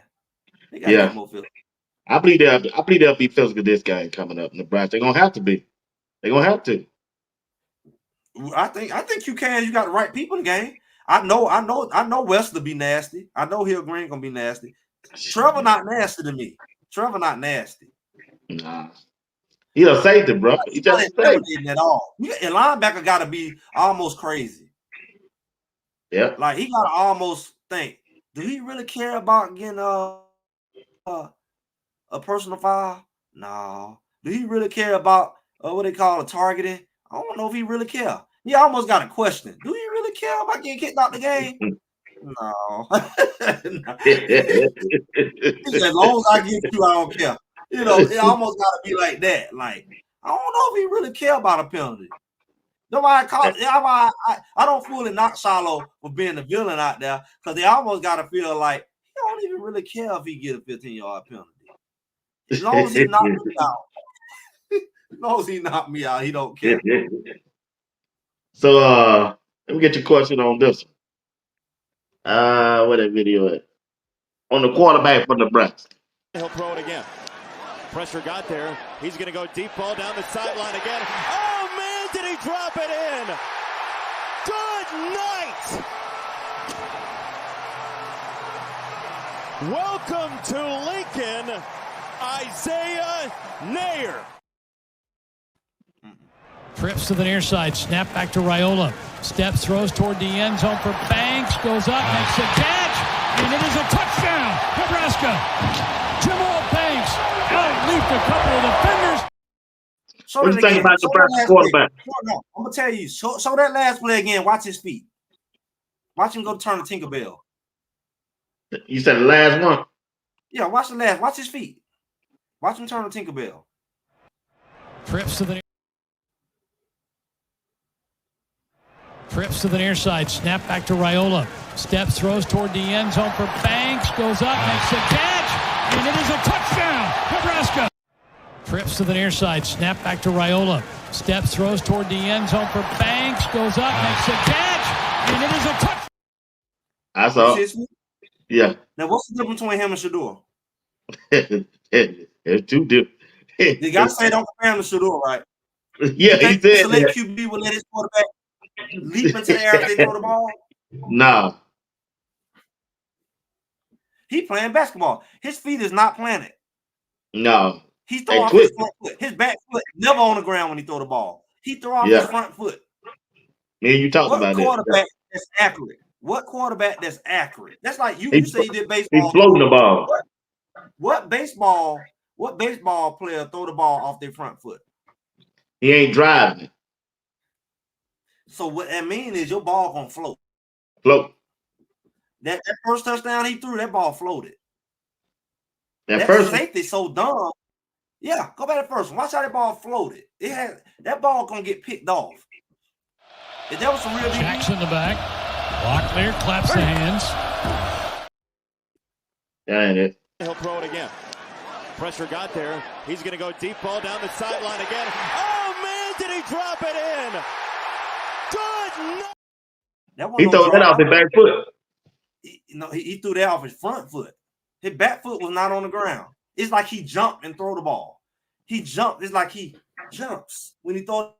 They gotta be more physical. I believe they'll be physical this game coming up. Nebraska. They're gonna have to be. They're gonna have to. I think you can. You got the right people in the game. I know West will be nasty. I know Hill Green gonna be nasty. Trevor not nasty to me. Trevor not nasty. Nah. He's a safety, bro. He just intimidating at all. A linebacker gotta be almost crazy. Yeah. Like he gotta almost think, do he really care about getting a personal foul? No. Do he really care about what they call a targeting? I don't know if he really care. He almost got a question. Do you really care about getting kicked out the game? No. As long as I get you, I don't care. You know, it almost got to be like that. Like, I don't know if he really care about a penalty. Nobody called. I don't fully knock Charlo for being the villain out there because they almost got to feel like he don't even really care if he get a 15-yard penalty. As long as he knocked me out. As long as he knocked me out, he don't care. So let me get your question on this one. Where that video at? On the quarterback for Nebraska. He'll throw it again. Pressure got there. He's going to go deep ball down the sideline again. Oh, man, did he drop it in? Good night. Welcome to Lincoln, Isaiah Nair. Trips to the near side, snap back to Raiola. Steps, throws toward the end zone for Banks, goes up, makes a catch, and it is a touchdown, Nebraska. Jamal Banks out-leaped a couple of defenders. What do you think about Nebraska quarterback? I'm going to tell you, show that last play again. Watch his feet. Watch him go turn the Tinkerbell. You said the last one? Yeah, watch the last. Watch his feet. Watch him turn the Tinkerbell. Trips to the near side, snap back to Raiola. Steps, throws toward the end zone for Banks, goes up, makes a catch, and it is a touchdown, Nebraska. Trips to the near side, snap back to Raiola. Steps, throws toward the end zone for Banks, goes up, makes a catch, and it is a touchdown. I saw. Yeah. Now, what's the difference between him and Shador? It's too different. The guy say don't compare him to Shador, right? Yeah, he said that. QB will let his quarterback leap into the air if they throw the ball? No. He playing basketball. His feet is not planted. No. He throw off his front foot. His back foot never on the ground when he throw the ball. He throw off his front foot. Man, you talked about what quarterback that's accurate? What quarterback that's accurate? That's like you say you did baseball. He's floating the ball. What baseball player throw the ball off their front foot? He ain't driving. So what that means is your ball gonna float. Float. That first touchdown he threw, that ball floated. That first safety so dumb. Yeah, go back to the first one. Watch how that ball floated. That ball gonna get picked off. If that was some real Jackson in the back. Block clear, claps the hands. That ain't it. He'll throw it again. Pressure got there. He's going to go deep ball down the sideline again. Oh, man, did he drop it in? Good night. He threw that off his back foot. He threw that off his front foot. His back foot was not on the ground. It's like he jumped and threw the ball. He jumped. It's like he jumps when he throws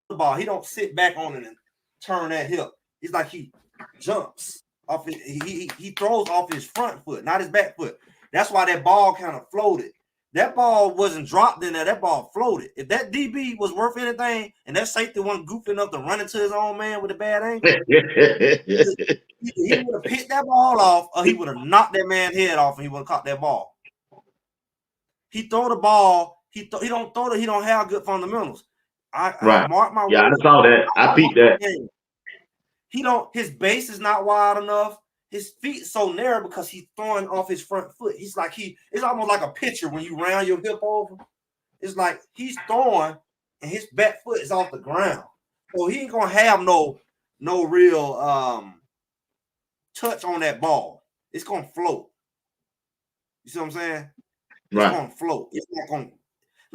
the ball. He don't sit back on it and turn that hip. It's like he jumps off. He throws off his front foot, not his back foot. That's why that ball kind of floated. That ball wasn't dropped in there. That ball floated. If that DB was worth anything, and that safety wasn't goofy enough to run into his own man with a bad ankle, he would have picked that ball off, or he would have knocked that man's head off, and he would have caught that ball. He throw the ball. He don't throw it. He don't have good fundamentals. I mark my yeah, words. I saw that. I peeped that. He don't. His base is not wide enough. His feet so narrow because he's throwing off his front foot. He's like it's almost like a pitcher when you round your hip over. It's like he's throwing and his back foot is off the ground. So he ain't gonna have no real touch on that ball. It's gonna float. You see what I'm saying? It's gonna float. It's not gonna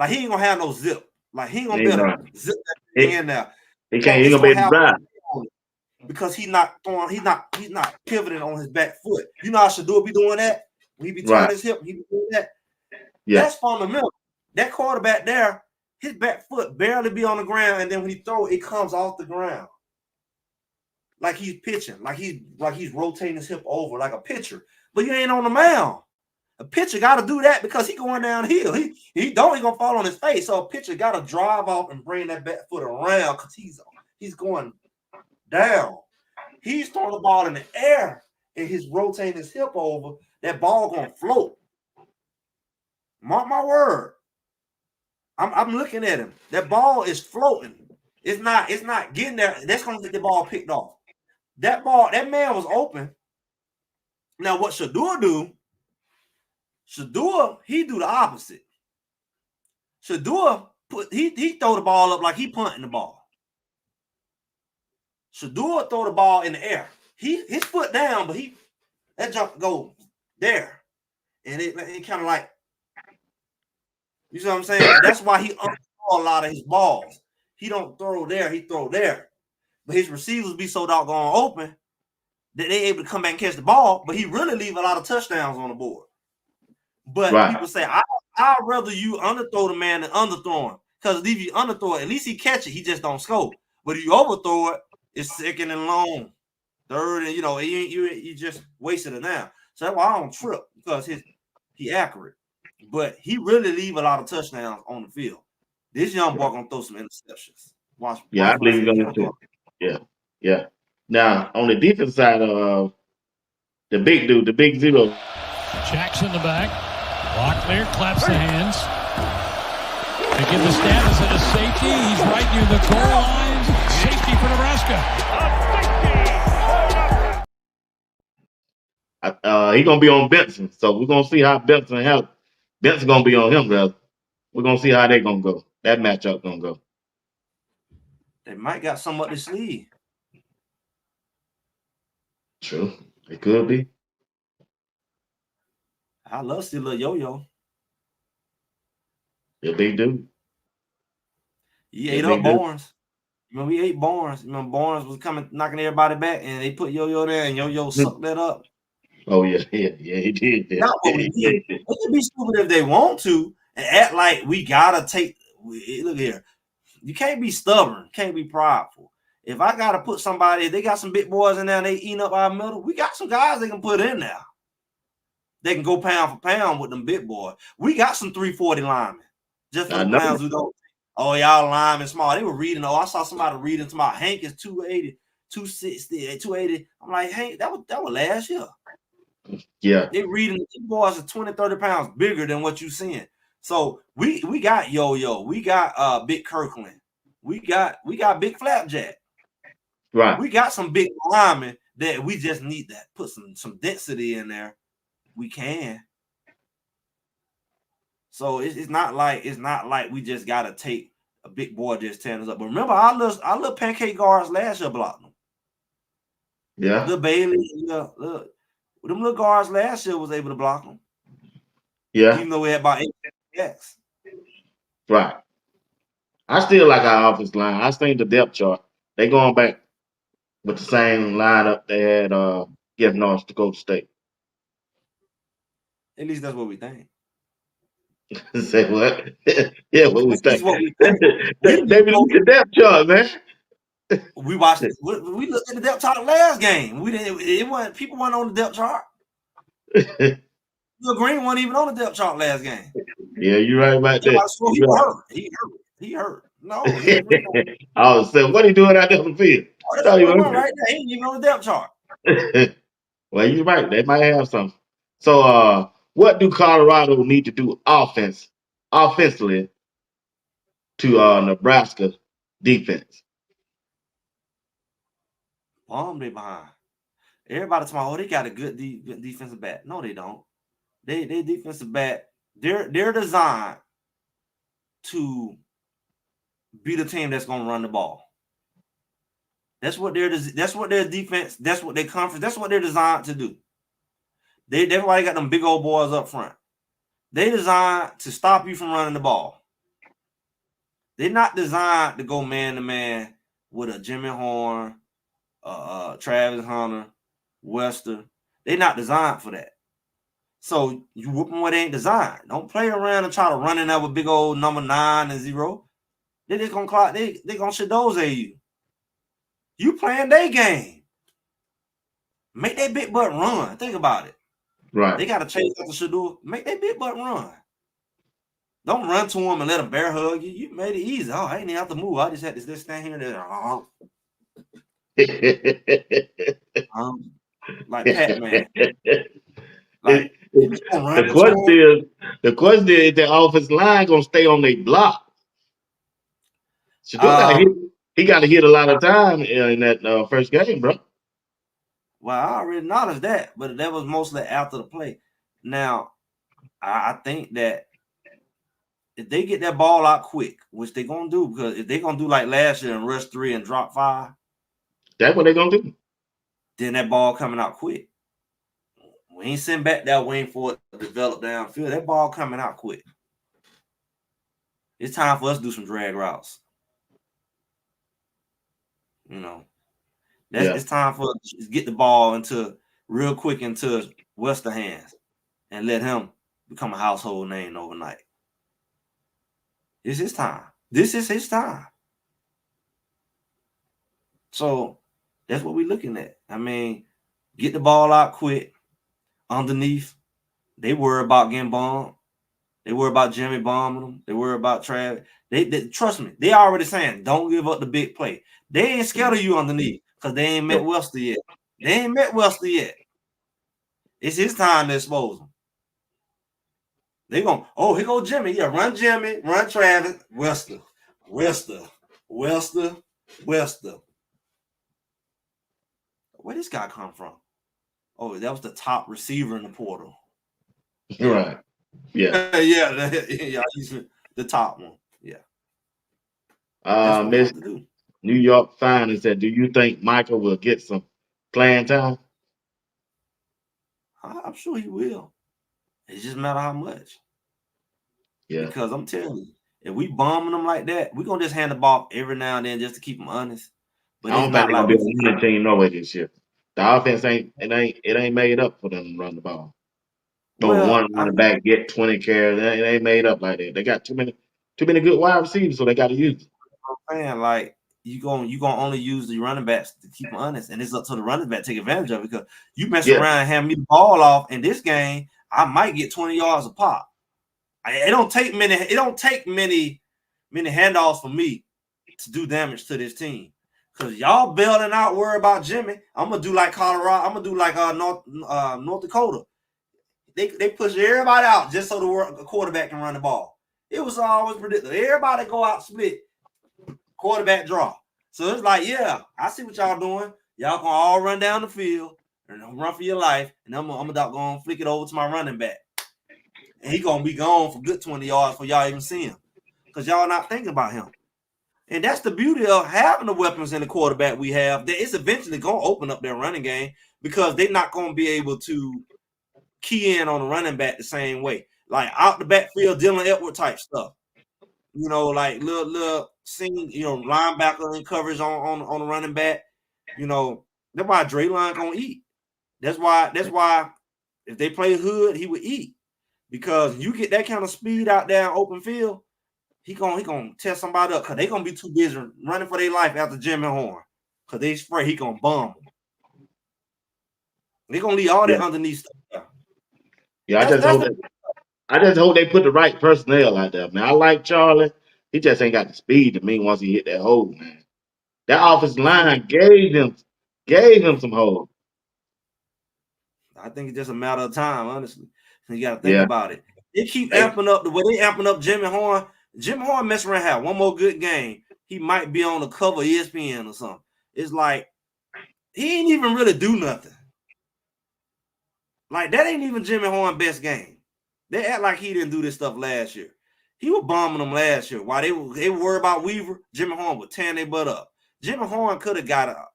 he ain't gonna have no zip. Like he ain't gonna be able to zip that thing in there. He can't. He gonna be able to drive. Because he's not pivoting on his back foot. You know how Shador be doing that? When he be turning his hip, he be doing that. Yeah. That's fundamental. That quarterback there, his back foot barely be on the ground, and then when he throw it, it comes off the ground. Like he's pitching, like he's rotating his hip over like a pitcher. But you ain't on the mound. A pitcher got to do that because he going downhill. He gonna fall on his face. So a pitcher got to drive off and bring that back foot around because he's going down. He's throwing the ball in the air and he's rotating his hip over. That ball gonna float. Mark my word. I'm looking at him. That ball is floating. It's not getting there. That's gonna get the ball picked off. That man was open. Now what Shador do? Shador, he do the opposite. Shador he throw the ball up like he punting the ball. Shador throw the ball in the air. His foot down, but that jump go there. And it kind of like, you see what I'm saying? That's why he unthrow a lot of his balls. He don't throw there, he throw there. But his receivers be so doggone open that they able to come back and catch the ball, but he really leave a lot of touchdowns on the board. But people say, I'd rather you underthrow the man than underthrow him. Because if you underthrow it, at least he catch it, he just don't score. But if you overthrow it, it's second and long, third, and you just wasted it now. So that's why I don't trip, because he accurate. But he really leave a lot of touchdowns on the field. This young boy gonna throw some interceptions. Watch I believe he's gonna do it. Yeah. Now on the defense side of the big dude, the big zero. Jackson the back. Block clear, claps the hands. They give the status of a safety. He's right near the goal line. Safety for Nebraska. He's gonna be on Benson, so we're gonna see how Benson gonna be on him, brother. We're gonna see how they're gonna go. That matchup gonna go. They might got some up their sleeve. True, it could be. I love to see a little yo-yo. The big dude. He ate up Barnes. Remember, he ate Barnes. Remember, Barnes was coming, knocking everybody back, and they put Yo-Yo there, and Yo-Yo sucked that up. Oh, yeah, he did. Not what we did. They could be stupid if they want to and act like we got to take – look here. You can't be stubborn. Can't be prideful. If I got to put somebody – they got some big boys in there and they eating up our middle, we got some guys they can put in there. They can go pound for pound with them big boys. We got some 340 linemen. Just for the clowns who don't. Oh, y'all linemen small. They were reading. Oh, I saw somebody reading to my Hank is 280, 260, 280. I'm like, Hank, that was last year. Yeah. They reading the boys are 20, 30 pounds bigger than what you seeing. So we got Yo-Yo. We got Big Kirkland. We got Big Flapjack. Right. We got some big linemen that we just need to put some density in there. We can. So it's not like we just gotta take a big boy just tearing us up. But remember, our little pancake guards last year blocked them. Yeah. The Bailey, look, them little guards last year was able to block them. Yeah. Even though we had about 8 sacks. Right. I still like our offensive line. I seen the depth chart. They going back with the same lineup they had getting North Dakota State. At least that's what we think. Say what? Yeah, what we At least think. what we think. They be looking at depth chart, man. We watched it. We looked at the depth chart last game. We didn't. It wasn't. People weren't on the depth chart. Bill Green wasn't even on the depth chart last game. Yeah, you're right about Everybody that. swore he hurt. He hurt. No, he was really Oh, so what he doing out there on the field? that's Thought he what was one right there. He ain't even on the depth chart. Well, you're right. They might have something. So, what do Colorado need to do offensively to Nebraska defense? Bomb they behind. Everybody tomorrow, they got a good defensive back. No, they don't. They defensive back. They're designed to be the team that's gonna run the ball. That's what their defense. That's what their conference. That's what they're designed to do. That's why they got them big old boys up front. They designed to stop you from running the ball. They're not designed to go man to man with a Jimmy Horn, Travis Hunter, Wester. They're not designed for that. So you whoop them where they ain't designed. Don't play around and try to run in there with big old number 9 and 0. They just gonna clock. They gonna shit those at you. You playing their game. Make that big butt run. Think about it. Right. They got to chase after Shador. Make that big butt run. Don't run to him and let him bear hug you. You made it easy. Oh, I didn't even have to move. I just had to just stand here and like Pac-Man. Like the question is the offensive line gonna stay on their block. Shador he got to hit a lot of time in that first game, bro. Well, I already acknowledged that, but that was mostly after the play. Now, I think that if they get that ball out quick, which they're going to do, because if they're going to do like last year and rush 3 and drop 5, that's what they're going to do. Then that ball coming out quick. We ain't sitting back there waiting for it to develop downfield. That ball coming out quick. It's time for us to do some drag routes. You know, it's time for us to get the ball real quick into Western hands and let him become a household name overnight. It's his time. This is his time. So that's what we're looking at. I mean, get the ball out quick underneath. They worry about getting bombed. They worry about Jimmy bombing them. They worry about Travis. They trust me. They already saying don't give up the big play. They ain't scared of you underneath because they ain't met Wester yet. They ain't met Wester yet. It's his time to expose them. They going, here go Jimmy. Yeah, run Jimmy, run Travis, Wester. Where this guy come from? Oh, that was the top receiver in the portal. Right. Yeah. yeah, he's the top one. Yeah. Miss New York Fine said, do you think Michael will get some playing time? I'm sure he will. It just matter how much. Yeah. Because I'm telling you, if we bombing them like that, we're gonna just hand the ball every now and then just to keep them honest. But I don't think they're gonna be a winning team no way this year. The offense ain't made up for them to run the ball. One running back get 20 carries. It ain't made up like that. They got too many good wide receivers, so they got to use it. I'm saying, like, you gonna only use the running backs to keep them honest, and it's up to the running back to take advantage of it, because you mess around and hand me the ball off in this game, I might get 20 yards a pop. It don't take many handoffs for me to do damage to this team. Because y'all bailing out, worry about Jimmy. I'm gonna do like Colorado. I'm gonna do like North Dakota. They push everybody out just so the quarterback can run the ball. It was always predictable. Everybody go out split, quarterback draw. So it's like, yeah, I see what y'all doing. Y'all gonna all run down the field and run for your life, and I'm gonna flick it over to my running back. And he gonna be gone for good 20 yards before y'all even see him. Because y'all not thinking about him. And that's the beauty of having the weapons in the quarterback we have. That it's eventually going to open up their running game because they're not going to be able to key in on the running back the same way. Like out the backfield, Dylan Edward type stuff. You know, like little scene, you know, linebacker and coverage on the running back. You know, that's why Draylon gonna eat. That's why if they play hood, he would eat. Because you get that kind of speed out there in open field, he gonna tear somebody up because they gonna be too busy running for their life after Jimmy Horn. Because they spray, he gonna bomb them. They gonna leave all that underneath stuff. Yeah, I just hope they put the right personnel out there, man. I like Charlie. He just ain't got the speed to me once he hit that hole, man. That offensive line gave him some holes. I think it's just a matter of time, honestly. You got to think Yeah. about it. They keep amping up the way they amping up Jimmy Horn. Jimmy Horn mess around, have one more good game. He might be on the cover of ESPN or something. It's like he ain't even really do nothing. Like that ain't even Jimmy Horn's best game. They act like he didn't do this stuff last year. He was bombing them last year. While they were worried about Weaver, Jimmy Horn was tearing their butt up. Jimmy Horn could have got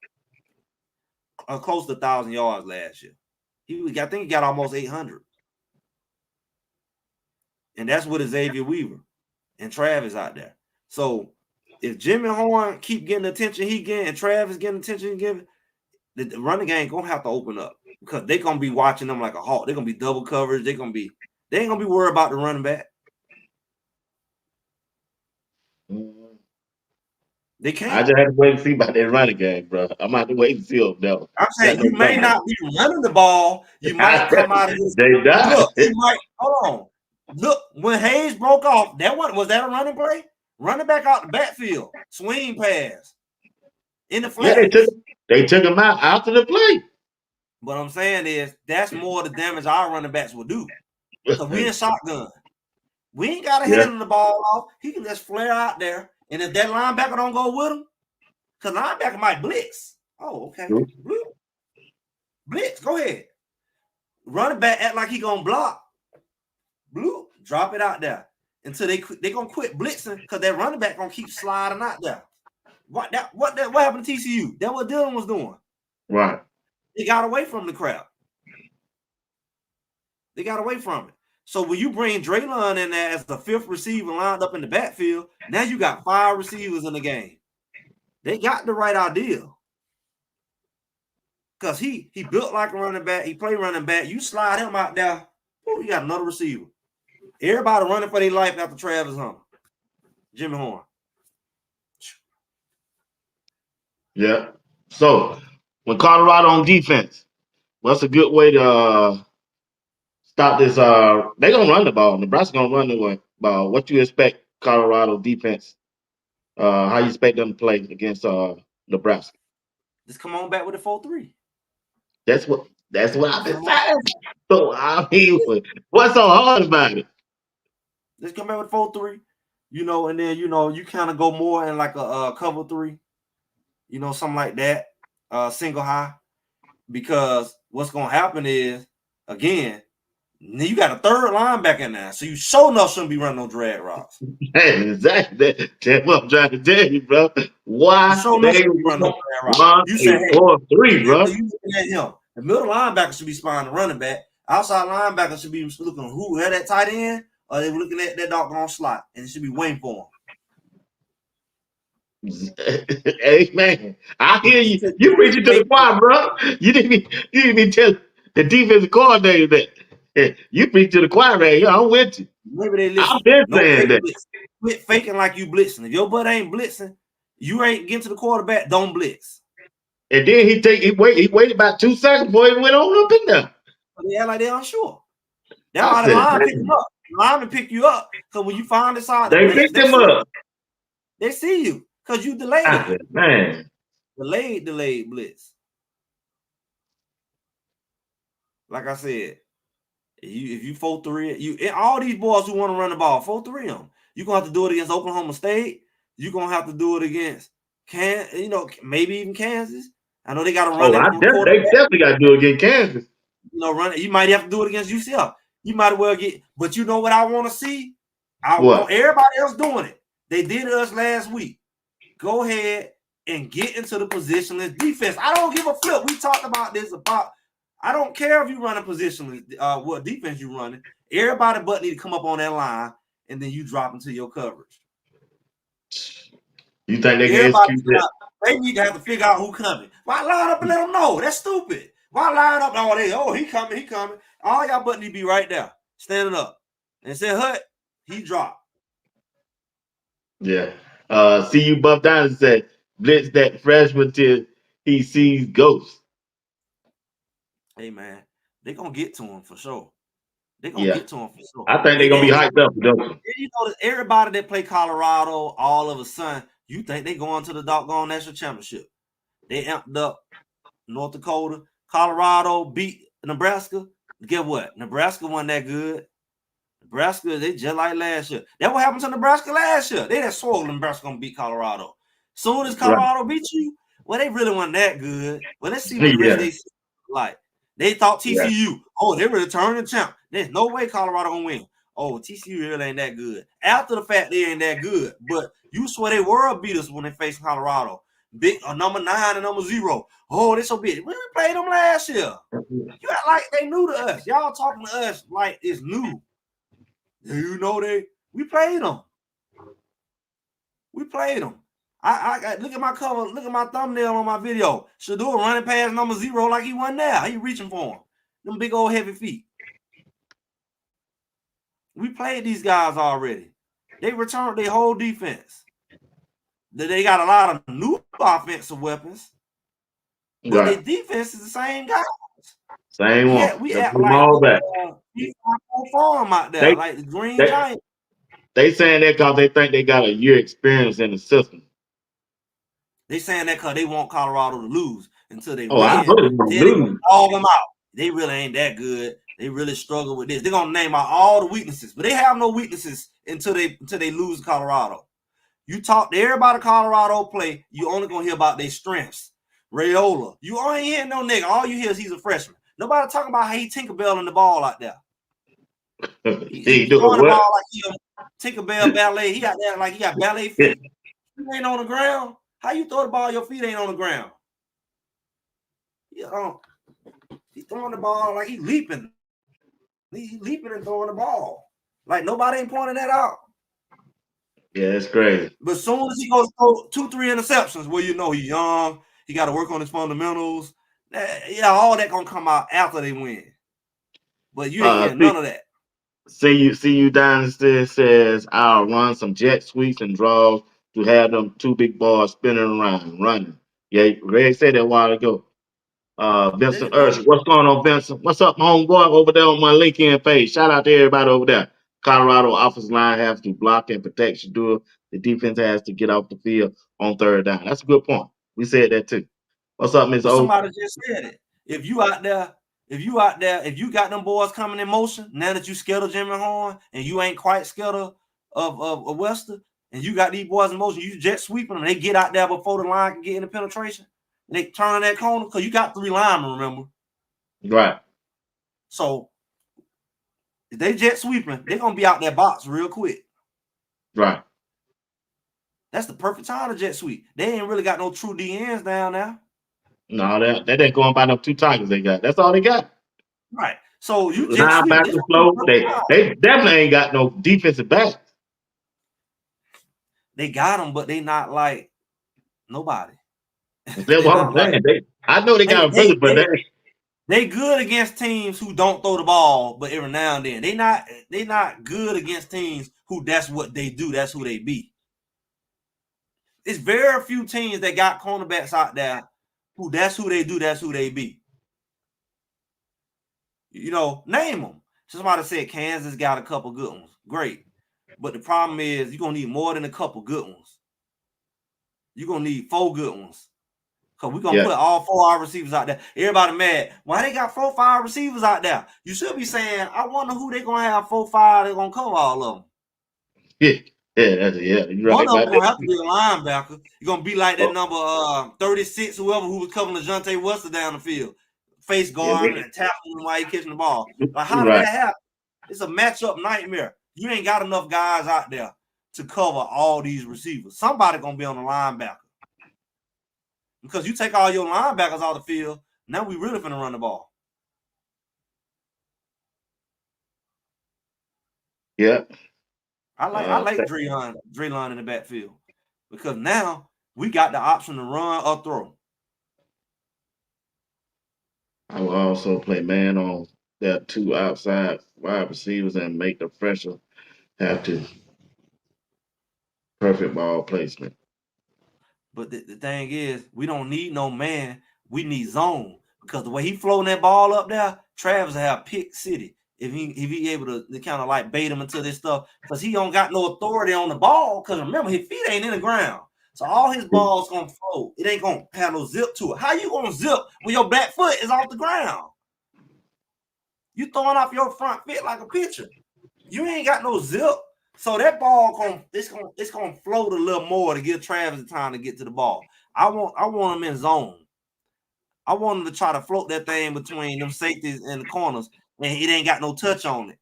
close to 1,000 yards last year. I think he got almost 800. And that's with Xavier Weaver and Travis out there. So if Jimmy Horn keep getting the attention he getting and Travis getting the attention he giving, the running game gonna have to open up because they're gonna be watching them like a hawk. They're gonna be double coverage. They ain't gonna be worried about the running back. They can't. I just have to wait and see about that running game, bro. I'm gonna have to wait and see them though. I'm saying you may not be running the ball. You might come out of this. Look, you might hold on. Look, when Hayes broke off, was that a running play? Running back out the backfield, swing pass in the flat. Yeah, they took him out after the play. What I'm saying is that's more the damage our running backs will do. Because we in shotgun. We ain't got to handle the ball off. He can just flare out there. And if that linebacker don't go with him, because linebacker might blitz. Oh, okay. Blitz, go ahead. Running back act like he gonna block. Blue, drop it out there until they gonna quit blitzing because that running back gonna keep sliding out there. What happened to TCU? That's what Dylan was doing. Right. They got away from the crowd. They got away from it. So when you bring Draylon in there as the fifth receiver lined up in the backfield, now you got 5 receivers in the game. They got the right idea. Because he built like a running back. He played running back. You slide him out there, ooh, you got another receiver. Everybody running for their life after Travis Hunter. Jimmy Horn. Yeah. So when Colorado on defense, what's a good way to stop this? They gonna run the ball. Nebraska gonna run the ball. What you expect Colorado defense? How you expect them to play against Nebraska? Just come on back with a 4-3. That's what I've been saying. So I mean, what's so hard about it? Just come back with 4-3. And then you kind of go more in like a cover 3. Something like that. Single high. Because what's gonna happen is, again, you got a third linebacker in there, so you sure enough shouldn't be running no drag routes. Exactly. That's what I'm trying to tell you, bro. Why they run no drag routes? You say 4-3, bro. You looking at him. The middle linebacker should be spying the running back. Outside linebacker should be looking who had that tight end, or they were looking at that doggone slot, and it should be waiting for him. Hey man, I hear you. You preaching to the choir, bro. You didn't even tell the defensive coordinator that. You preach to the choir right here. I'm with you. Maybe they listen. I've been saying that. Quit faking like you blitzing. If your butt ain't blitzing, you ain't getting to the quarterback. Don't blitz. And then he waited about 2 seconds before he went on up in there. They act like they're unsure. That's why the line pick him up. The lineman pick you up because when you find this out, they picked him up. They see you. Because you delayed. Man. Delayed blitz. Like I said, if you 4-3, all these boys who want to run the ball, 4-3 them. You're going to have to do it against Oklahoma State. You're going to have to do it against maybe even Kansas. I know they got to run it. They definitely got to do it against Kansas. Run it. You might have to do it against UCF. You might as well but you know what I want to see? I want everybody else doing it. They did us last week. go ahead and get into the positionless defense. I don't give a flip. We talked about this about. I don't care if you run a positionless, what defense you running. Everybody but need to come up on that line, and then you drop into your coverage. You think they can Everybody, execute that? they need to have to figure out who coming. Why line up and let them know? That's stupid. Why line up? He coming, he coming. All y'all but need to be right there, standing up. And say, Hut, he dropped. Yeah. See you Buff down and said, blitz that freshman till he sees ghosts. Hey, man, they going to get to him for sure. They're going to Yeah. get to him for sure. I think they're going to be hyped up, don't you? You know, everybody that play Colorado, all of a sudden, you think they going to the doggone national championship. They amped up North Dakota. Colorado beat Nebraska. Guess what? Nebraska wasn't that good. Nebraska, they just like last year. That's what happened to Nebraska last year. They just swore Nebraska going to beat Colorado. Soon as Colorado beat you, well, they really weren't that good. Well, let's see what the rest of they like. They thought TCU, they were returning champ. There's no way Colorado going to win. Oh, TCU really ain't that good. After the fact, they ain't that good. But you swear they were beaters when they faced Colorado. Big number 9 and number 0. Oh, they so big. We played them last year. You act like they new to us. Y'all talking to us like it's new. You know we played them. We played them. I look at my cover, look at my thumbnail on my video. Shador running past number 0 like he wasn't there. He reaching for him. Them big old heavy feet. We played these guys already. They returned their whole defense. They got a lot of new offensive weapons, but their defense is the same guys. Same one. Yeah, we act like all back. Farm out there, like the Green Giant. They saying that because they think they got a year experience in the system. They saying that because they want Colorado to lose until they win. I know they want to lose. All them out. They really ain't that good. They really struggle with this. They're gonna name out all the weaknesses, but they have no weaknesses until they lose Colorado. You talk to everybody Colorado play, you only gonna hear about their strengths. Raiola, you ain't hearing no nigga. All you hear is he's a freshman. Nobody talking about how he Tinkerbell in the ball out there. He throwing the ball like he a Tinkerbell ballet. He out there like he got ballet feet. He ain't on the ground. How you throw the ball? Your feet ain't on the ground. He's throwing the ball like he's leaping. He's leaping and throwing the ball. Like nobody ain't pointing that out. Yeah, it's crazy. But as soon as he goes throw 2-3 interceptions, well, you know he's young. He got to work on his fundamentals. All that gonna come out after they win. But you ain't getting none of that. See you Dynasty says I'll run some jet sweeps and draws to have them 2 big balls spinning around, running. Yeah, Ray said that a while ago. Vincent Ursh, what's going on, Vincent? What's up, homeboy, over there on my LinkedIn page? Shout out to everybody over there. Colorado offensive line has to block and protect Shador. The defense has to get off the field on 3rd down. That's a good point. We said that too. What's up, Ms. O? Somebody just said it. If you out there, if you got them boys coming in motion, now that you scared of Jimmy Horn and you ain't quite scared of Wester, and you got these boys in motion, you jet sweeping them. They get out there before the line can get into penetration. And they turn that corner because you got 3 linemen, remember? Right. So if they jet sweeping, they're gonna be out that box real quick. Right. That's the perfect time to jet sweep. They ain't really got no true DNs down there. No, they ain't going by no 2 Tigers they got. That's all they got. Right. So you jet sweep. They definitely ain't got no defensive backs. They got them, but they not like nobody. That's what I'm saying. I know they got them, but they good against teams who don't throw the ball, but every now and then. They not good against teams who that's what they do. That's who they be. It's very few teams that got cornerbacks out there who that's who they do, that's who they be. You know, name them. Somebody said Kansas got a couple good ones. Great. But the problem is you're going to need more than a couple good ones. You're going to need 4 good ones. Because we're going to put all 4 our receivers out there. Everybody mad. Why they got 4, 5 receivers out there? You should be saying, I wonder who they going to have 4, 5 that's going to cover all of them. You're right. One of them going to have to be a linebacker. You're going to be like that number 36, whoever who was covering DeJounte Wester down the field. Face guard and tackling him while he catching the ball. Like, how did that happen? It's a matchup nightmare. You ain't got enough guys out there to cover all these receivers. Somebody gonna be on the linebacker. Because you take all your linebackers off the field, now we really finna run the ball. Yeah. I like Draylon in the backfield because now we got the option to run or throw. I will also play man on their 2 outside wide receivers and make the pressure have to perfect ball placement. But the thing is, we don't need no man. We need zone because the way he floating that ball up there, Travis will have pick city if he able to kind of like bait him into this stuff because he don't got no authority on the ball. Because remember, his feet ain't in the ground, so all his balls gonna float. It ain't gonna have no zip to it. How you gonna zip when your back foot is off the ground? You throwing off your front foot like a pitcher. You ain't got no zip. So that ball it's gonna float a little more to give Travis the time to get to the ball. I want him in zone. I want him to try to float that thing between them safeties and the corners, and it ain't got no touch on it.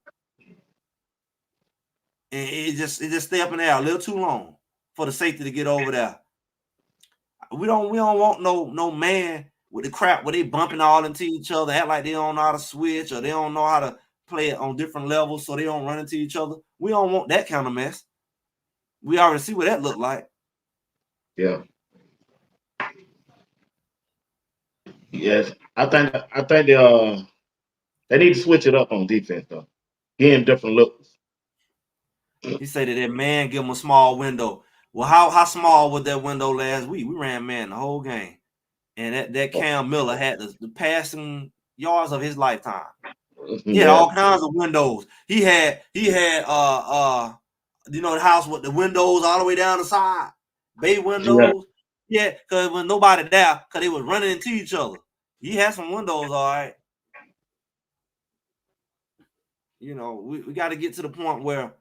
And it just stay up in there a little too long for the safety to get over there. We don't want no man with the crap where they bumping all into each other, act like they don't know how to switch or they don't know how to play it on different levels so they don't run into each other. We don't want that kind of mess. We already see what that looked like. Yeah. Yes. I think they need to switch it up on defense though. Give him different looks. He said that man give him a small window. Well, how small was that window last week? We ran man the whole game. And that Cam Miller had the passing yards of his lifetime. He had all kinds of windows. He had the house with the windows all the way down the side, bay windows. Yeah, because when nobody there, because they was running into each other. He had some windows, all right. We got to get to the point where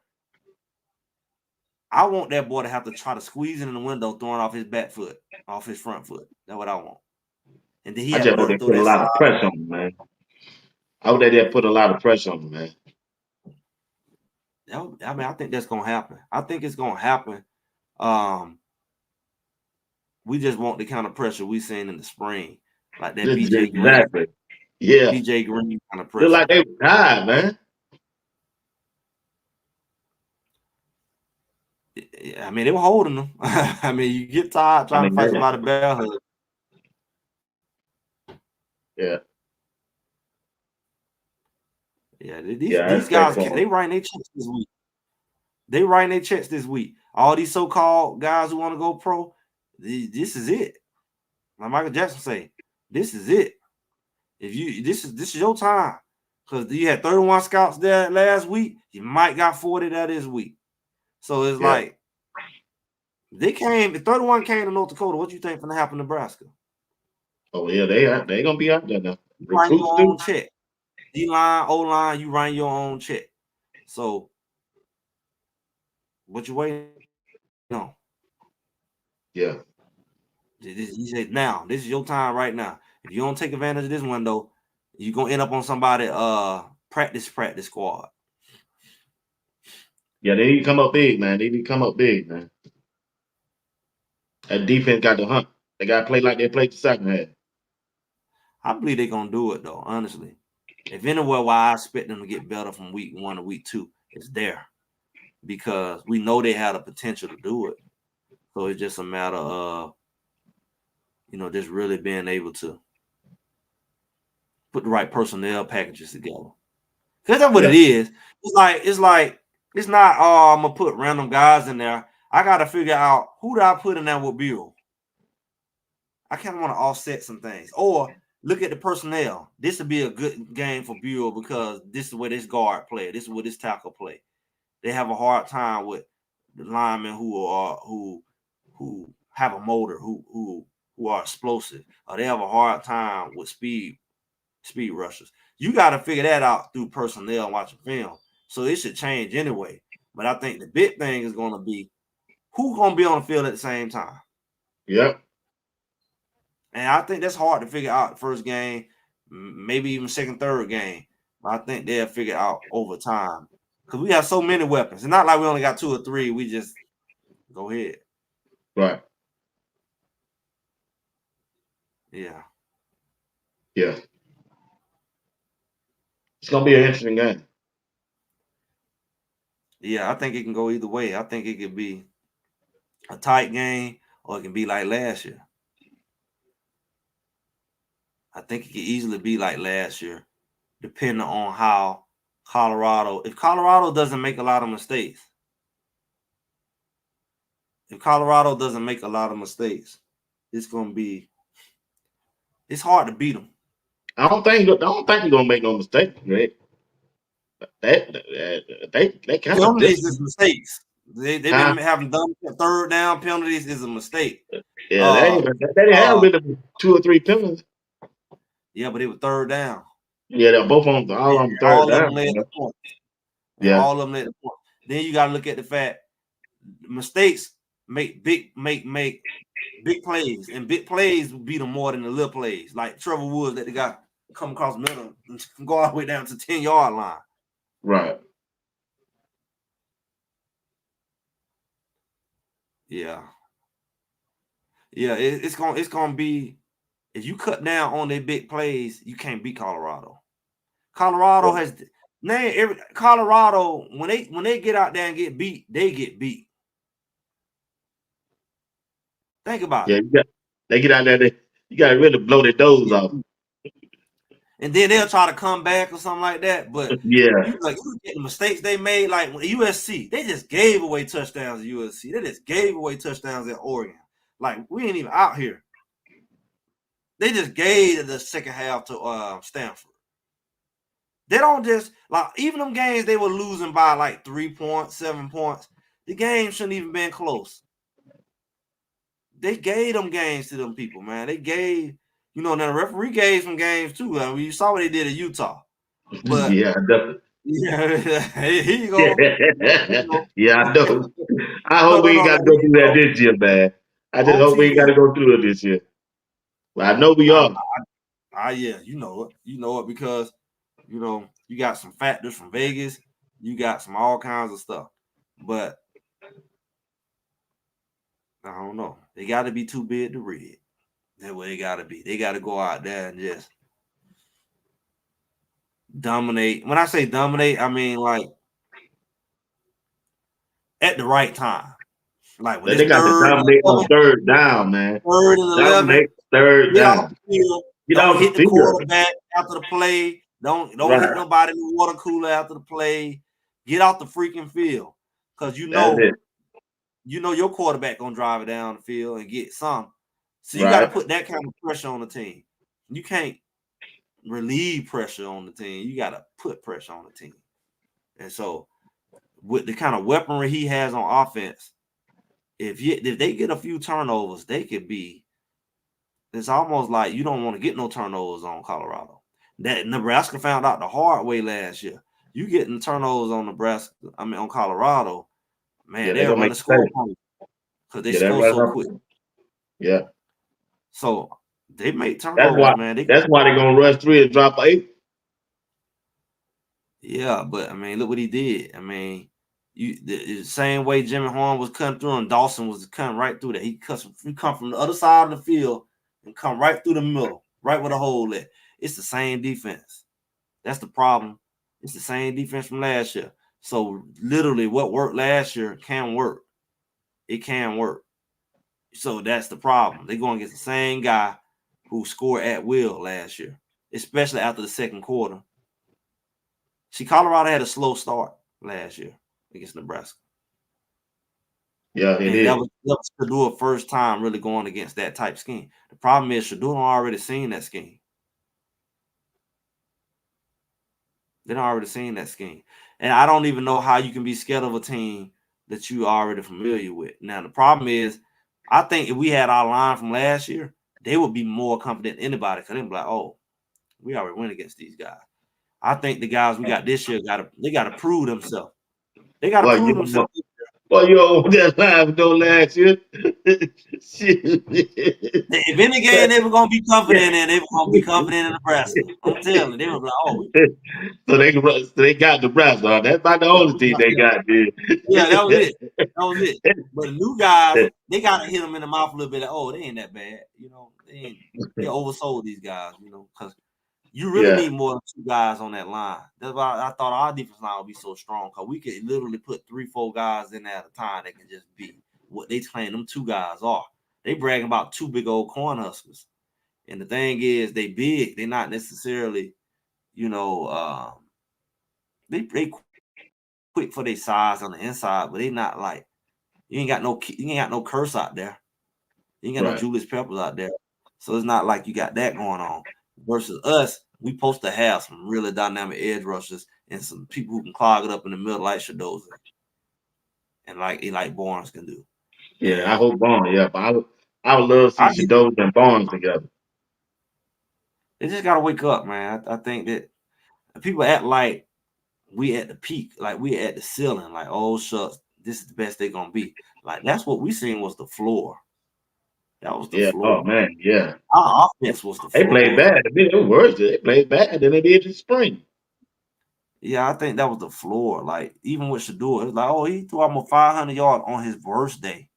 I want that boy to have to try to squeeze in the window, throwing off his back foot, off his front foot. That's what I want. And then he had to learn to throw put a that lot side. of pressure on him, man. I would they put a lot of pressure on him, man. I mean, I think that's gonna happen. I think it's gonna happen. We just want the kind of pressure we seen in the spring, like that BJ Green. Exactly. Yeah. BJ Green kind of pressure. Look like they died, man. I mean, they were holding them. I mean, you get tired trying to fight somebody barefoot. Yeah. Yeah, these guys, they writing their checks this week. They writing their checks this week. All these so-called guys who want to go pro, this is it. Like Michael Jackson say, this is it. This is your time. Because you had 31 scouts there last week, you might got 40 there this week. So it's like if 31 came to North Dakota, what you think gonna happen in Nebraska? Oh yeah, they gonna be out there now. You write your own check. D-line, O-line, you write your own check. So what you waiting on? Yeah. He said, now, this is your time right now. If you don't take advantage of this window, you're gonna end up on somebody practice squad. Yeah, they need to come up big, man. That defense got to hunt. They got to play like they played the second half. I believe they're going to do it, though, honestly. If anywhere where I expect them to get better from week 1 to week 2, it's there. Because we know they had the potential to do it. So it's just a matter of, just really being able to put the right personnel packages together. Because that's what it is. It's not, I'm going to put random guys in there. I got to figure out who do I put in there with Buell. I kind of want to offset some things. Or look at the personnel. This would be a good game for Buell because this is where this guard play. This is where this tackle play. They have a hard time with the linemen who have a motor, who are explosive. Or they have a hard time with speed rushers. You got to figure that out through personnel and watching film. So it should change anyway. But I think the big thing is going to be who's going to be on the field at the same time. Yep. And I think that's hard to figure out the first game, maybe even second, third game. But I think they'll figure out over time. Because we have so many weapons. It's not like we only got 2 or 3. We just Go ahead. Right. Yeah. Yeah. It's gonna be an interesting game. Yeah, I think it can go either way. I think it could be a tight game, or it can be like last year. I think it could easily be like last year, depending on how if Colorado doesn't make a lot of mistakes, it's hard to beat them. I don't think you're gonna make no mistake, Greg. They kind of Penalties is disciplined. mistakes. They've Huh? been having dumb third down penalties is a mistake. Yeah, they didn't have really 2 or 3 penalties. Yeah, but it was third down. Yeah, they're both all on third All of them down. led to points. And Yeah, all of them led to points. Then you got to look at the fact mistakes make big plays, and big plays beat them more than the little plays. Like Trevor Woods that they got come across the middle and go all the way down to 10-yard line. right. Yeah. Yeah, it's gonna be, if you cut down on their big plays, you can't beat Colorado. Colorado has Colorado when they get out there and get beat, they get beat. Think about Yeah, it. they get out there. You got to really blow their doors off. And then they'll try to come back or something like that. But Yeah, you look at the mistakes they made, like USC, they just gave away touchdowns at USC. They just gave away touchdowns at Oregon. Like, we ain't even out here. They just gave the second half to Stanford. They don't just, like, even them games they were losing by like 3 points, 7 points. The game shouldn't even been close. They gave them games to them people, man. They gave, now the referee gave some games too. I mean, you saw what they did at Utah. But yeah, definitely. yeah, here you go. Yeah, I know. I hope we ain't got to go through that this year, man. I just hope we ain't got to go through it this year. But I know we are. Yeah, you know it because you got some factors from Vegas, you got some all kinds of stuff, but I don't know. They got to be too big to read. That's what they got to be. They got to go out there and just dominate. When I say dominate, I mean like at the right time. Like when They it's got to third and dominate on 11, third down, man. third and 11, Dominate third get off down. the field. Get Don't off the hit the field. quarterback after the play. Don't hit Right. nobody in the water cooler after the play. Get off the freaking field. Because That's it. your quarterback gonna drive it down the field and get some. So you Right. got to put that kind of pressure on the team. You can't relieve pressure on the team. You got to put pressure on the team. And so with the kind of weaponry he has on offense, if they get a few turnovers, they could be. It's almost like you don't want to get no turnovers on Colorado. That Nebraska found out the hard way last year. You getting turnovers on on Colorado, man, Yeah, they'll run the score because they score so quick. Yeah. So they make turnovers, man. That's why they're gonna rush 3 and drop 8. Yeah, but I mean, look what he did. I mean, the same way Jimmy Horn was cutting through and Dawson was cutting right through that. He come from the other side of the field and come right through the middle, right where the hole is. It's the same defense. That's the problem. It's the same defense from last year. So literally what worked last year can work. It can work. So that's the problem. They're going against the same guy who scored at will last year, especially after the second quarter. See, Colorado had a slow start last year against Nebraska. Yeah, it is. That was Shadour's first time really going against that type scheme. The problem is Shadour already seen that scheme. They've already seen that scheme. And I don't even know how you can be scared of a team that you are already familiar with. Now, the problem is, I think if we had our line from last year, they would be more confident than anybody because they'd be like, oh, we already went against these guys. I think the guys we got this year got to prove themselves. They got to prove themselves. Well, you on that live though last year. Shit. If any game they were gonna be confident in, they were gonna be confident in Nebraska. I'm telling you, they were like, oh, So they got Nebraska. That's about the only team they got, dude. yeah, that was it. That was it. But the new guys, they gotta hit them in the mouth a little bit. Like, oh, they ain't that bad, you know. They oversold these guys, you know, because you really Yeah. need more than 2 guys on that line. That's why I thought our defense line would be so strong, because we could literally put 3-4 guys in there at a time that can just be what they claim them 2 guys are. They bragging about 2 big old Cornhuskers. And the thing is, they big. They're not necessarily, you know, they quick for their size on the inside, but they not like you ain't got no Curse out there. You ain't got no Right. Julius Peppers out there. So it's not like you got that going on. Versus us, we supposed to have some really dynamic edge rushers and some people who can clog it up in the middle like Shadoza and like Eli Barnes can do. Yeah, And I hope Barnes. Yeah, but I would love to see Shadows and Barnes together. they just gotta wake up, man. I think that people act like we at the peak, like we at the ceiling, like, oh shucks, this is the best they're gonna be. Like that's what we seen was the floor. That was the Yeah. Oh floor. man. Yeah. Our offense was the They played floor. bad. I mean, it was worse. They played bad than they did in spring. Yeah, I think that was the floor. Like even with Shador, it's like, oh, he threw almost 500 yards on his worst day.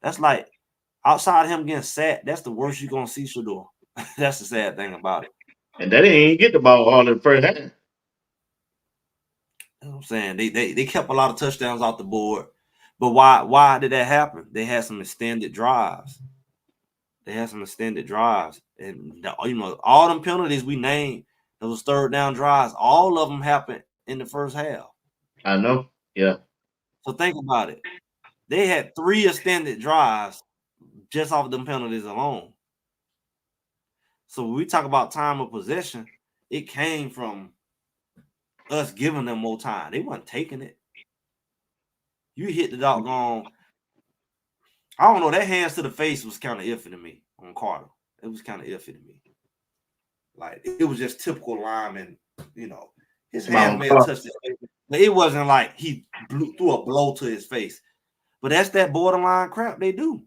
That's like outside of him getting sacked, that's the worst you're gonna see Shador. That's the sad thing about it. And they didn't even get the ball all in the first half. You know what I'm saying? They kept a lot of touchdowns off the board. But why did that happen? They had some extended drives. And you know, all them penalties we named, those 3rd down drives, all of them happened in the first half. I know. Yeah. So think about it. They had 3 extended drives just off them penalties alone. So when we talk about time of possession, it came from us giving them more time. They weren't taking it. You hit the doggone. I don't know. That hands to the face was kind of iffy to me on Carter. It was kind of iffy to me. Like it was just typical lineman, you know. His hands may have touched his face, but it wasn't like he threw a blow to his face. But that's that borderline crap they do.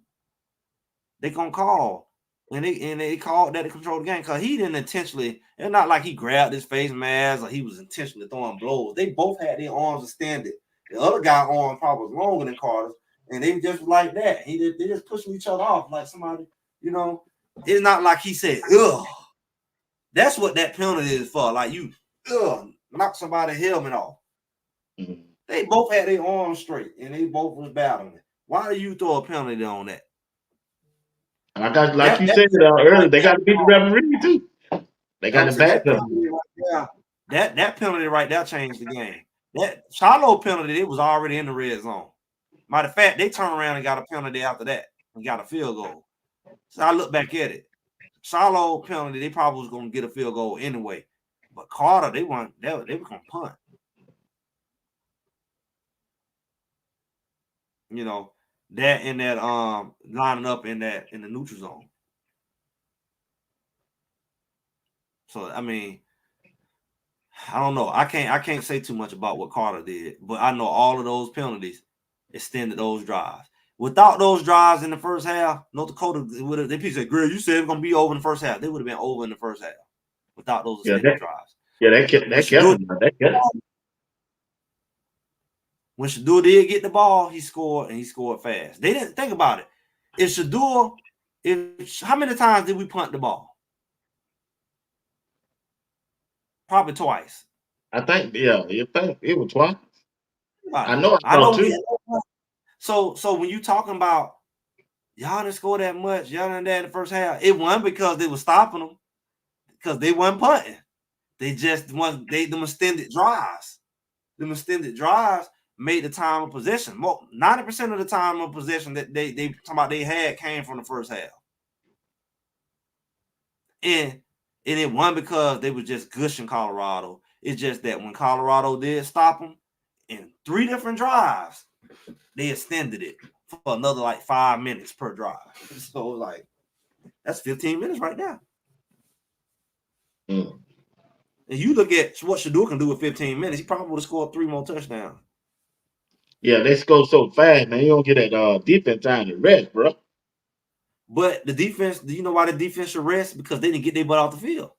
They gonna call. And they called that to control the game because he didn't intentionally. It's not like he grabbed his face mask or he was intentionally throwing blows. They both had their arms extended. The other guy's arm probably was longer than Carter's, and they just like that. They just pushing each other off like somebody, you know. It's not like he said, ugh. That's what that penalty is for. Like you, knock somebody's helmet off. Mm-hmm. They both had their arms straight and they both was battling. Why do you throw a penalty on that? Like you said earlier, they got to beat the referee too. They got to back up. That penalty right there changed the game. That Shiloh penalty, it was already in the red zone. Matter of fact, they turned around and got a penalty after that and got a field goal. So I look back at it. Shiloh penalty, they probably was going to get a field goal anyway. But Carter, they were going to punt. You know, that and that lining up in the neutral zone. So I mean, I don't know. I can't say too much about what Carter did, but I know all of those penalties extended those drives. Without those drives in the first half, North Dakota would have. They said, "Grill, you said it's gonna be over in the first half." They would have been over in the first half without those extended drives. Yeah, that kept. When Shador did get the ball, he scored and he scored fast. They didn't think about it. How many times did we punt the ball? Probably twice. I think, it was twice. I know too. So when you talking about y'all didn't score that much, y'all didn't that in the first half, it wasn't because they were stopping them, because they weren't punting. They just them extended drives. Them extended drives made the time of possession. 90% of the time of possession that they talking about they had came from the first half. And it wasn't because they were just gushing Colorado. It's just that when Colorado did stop them in 3 different drives, they extended it for another like 5 minutes per drive. So like that's 15 minutes right now. Mm. And you look at what Shador can do with 15 minutes, he probably would have scored 3 more touchdowns. Yeah, they score so fast, man. You don't get that defense time to rest, bro. But the defense, do you know why the defense should rest? Because they didn't get their butt off the field.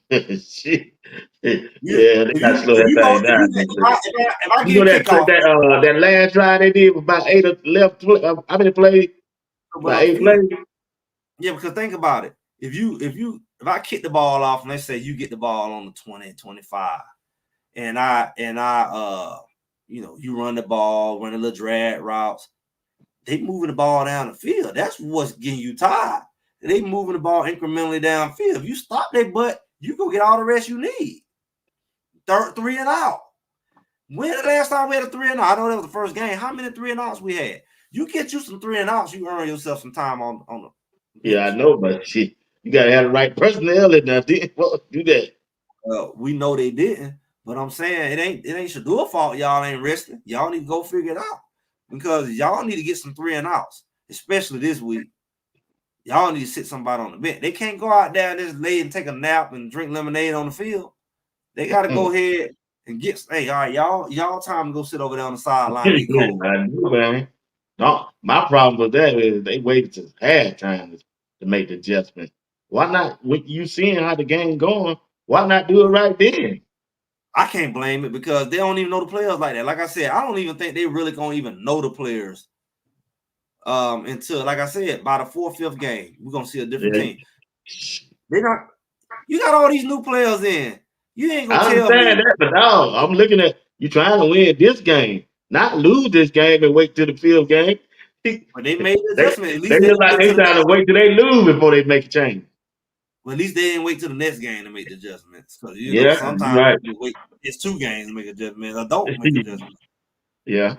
Shit. Yeah, Yeah, they got to slow that thing down. if I You get know a that kickoff, that last drive they did with about 8 left. How many plays? butt About off the 8 field. plays. Yeah, because think about it. If I kick the ball off and let's say you get the ball on the 20, 25, and I you run the ball, run a little drag routes, they moving the ball down the field. That's what's getting you tired. They moving the ball incrementally downfield. If you stop their butt, you go get all the rest you need. Third 3 and out. When the last time we had a 3 and out? I know that was the first game. How many 3 and outs we had? You get you some 3 and outs, you earn yourself some time on the Yeah, I bench. know, but shit, you gotta have the right personnel in there. Well, do that. We know they didn't, but I'm saying it ain't Shador's fault. Y'all ain't resting. Y'all need to go figure it out because y'all need to get some 3 and outs, especially this week. Y'all need to sit somebody on the bench. They can't go out there and just lay and take a nap and drink lemonade on the field. They got to go ahead and get. Hey, all right, y'all time to go sit over there on the sideline and get cold. I do, man. No, my problem with that is they waited till halftime to make the adjustment. Why not? When you seeing how the game going, why not do it right then? I can't blame it because they don't even know the players like that. Like I said, I don't even think they really gonna even know the players until, like I said, by the 4th, 5th game, we're gonna see a different Yeah. team. They not. You got all these new players in. You ain't gonna I tell me. understand that, but dog, I'm looking at you trying to win this game, not lose this game and wait till the 5th game. But they made the They adjustment. At least they they look didn't like wait till they the trying next. to wait till they lose before they make a change. Well, at least they didn't wait till the next game to make the adjustments. Because Yeah, sometimes right. you wait. It's 2 games to make adjustments. I don't make adjustments. Yeah.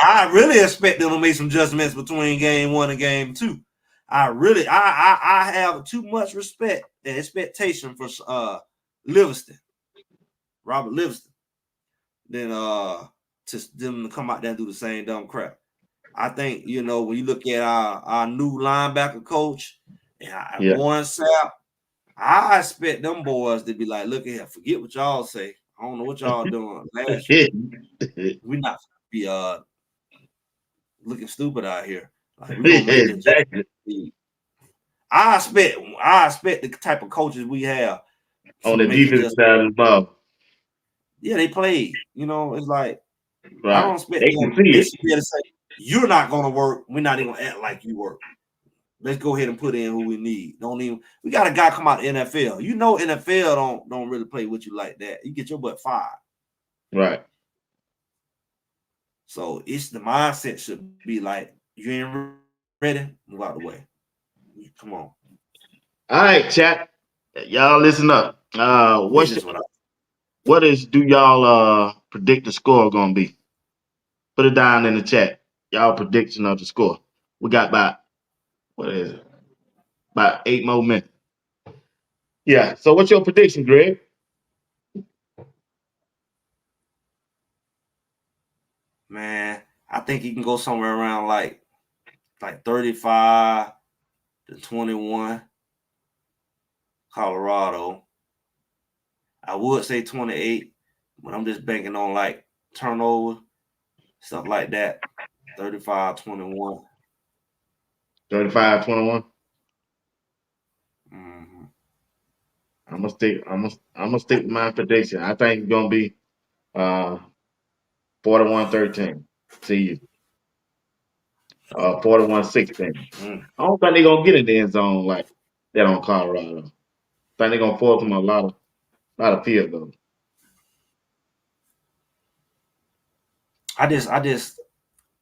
I really expect them to make some adjustments between game 1 and game 2. I have too much respect and expectation for Livingston, Robert Livingston, than to them to come out there and do the same dumb crap. I think when you look at our new linebacker coach and Warren Sapp, I expect them boys to be like, look at here, forget what y'all say. I don't know what y'all doing last year. We're not be looking stupid out here. Like we're gonna make the adjustment. I expect the type of coaches we have to On the make defensive adjustments. side of the ball. Yeah, they played. It's like I don't Right. expect They can them. see They it. should be able to say, you're not gonna work. We're not even gonna act like you work. Let's go ahead and put in who we need. We got a guy come out of NFL. NFL don't really play with you like that. You get your butt fired. Right. So it's the mindset should be like, you ain't ready, move out the way. Come on. All right, chat. Y'all listen up. Business Do y'all predict the score gonna be? Put it down in the chat. Y'all prediction of the score. We got about 8 more minutes. Yeah. So what's your prediction, Greg? Man, I think he can go somewhere around like 35-21. Colorado. I would say 28, but I'm just banking on like turnover, stuff like that. 35-21. 35-21. Mm-hmm. I'm gonna stick with my prediction. I think it's gonna be 41-13. See you. 41-16. I don't think they're gonna get in the end zone like that on Colorado. I think they're gonna force them a lot of field goals. I just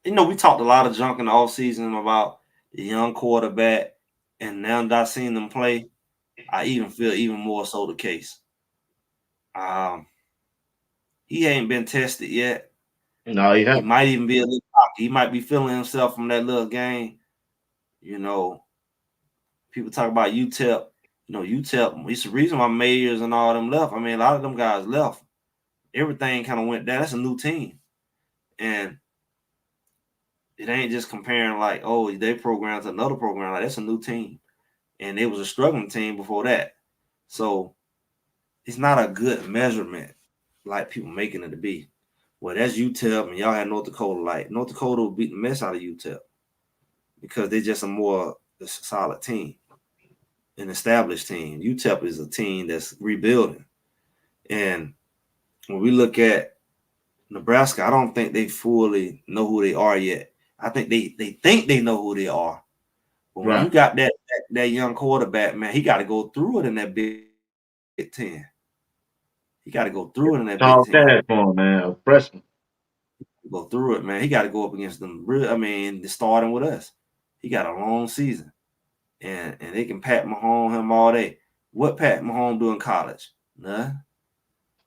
we talked a lot of junk in the offseason about the young quarterback, and now that I've seen them play, I even feel even more so the case. He ain't been tested yet. No, he He might even be a little cocky. He might be feeling himself from that little game. People talk about UTEP. UTEP, it's the reason why Mayers and all them left. I mean, a lot of them guys left. Everything kind of went down. That's a new team. And it ain't just comparing like, oh, they program to another program. Like, that's a new team. And it was a struggling team before that. So it's not a good measurement like people making it to be. Well, that's UTEP, and y'all had North Dakota. Like North Dakota will beat the mess out of UTEP because they're just a more solid team, an established team. UTEP is a team that's rebuilding, and when we look at Nebraska, I don't think they fully know who they are yet. I think they think they know who they are, but when you got that young quarterback, man, he got to go through it in that Big 10. He got to go through it in that Tall Big 10. task for him, man. A freshman. Go through it, man. He got to go up against them. I mean, starting with us. He got a long season, and they can Pat Mahomes him all day. What Pat Mahomes do in college? Nothing.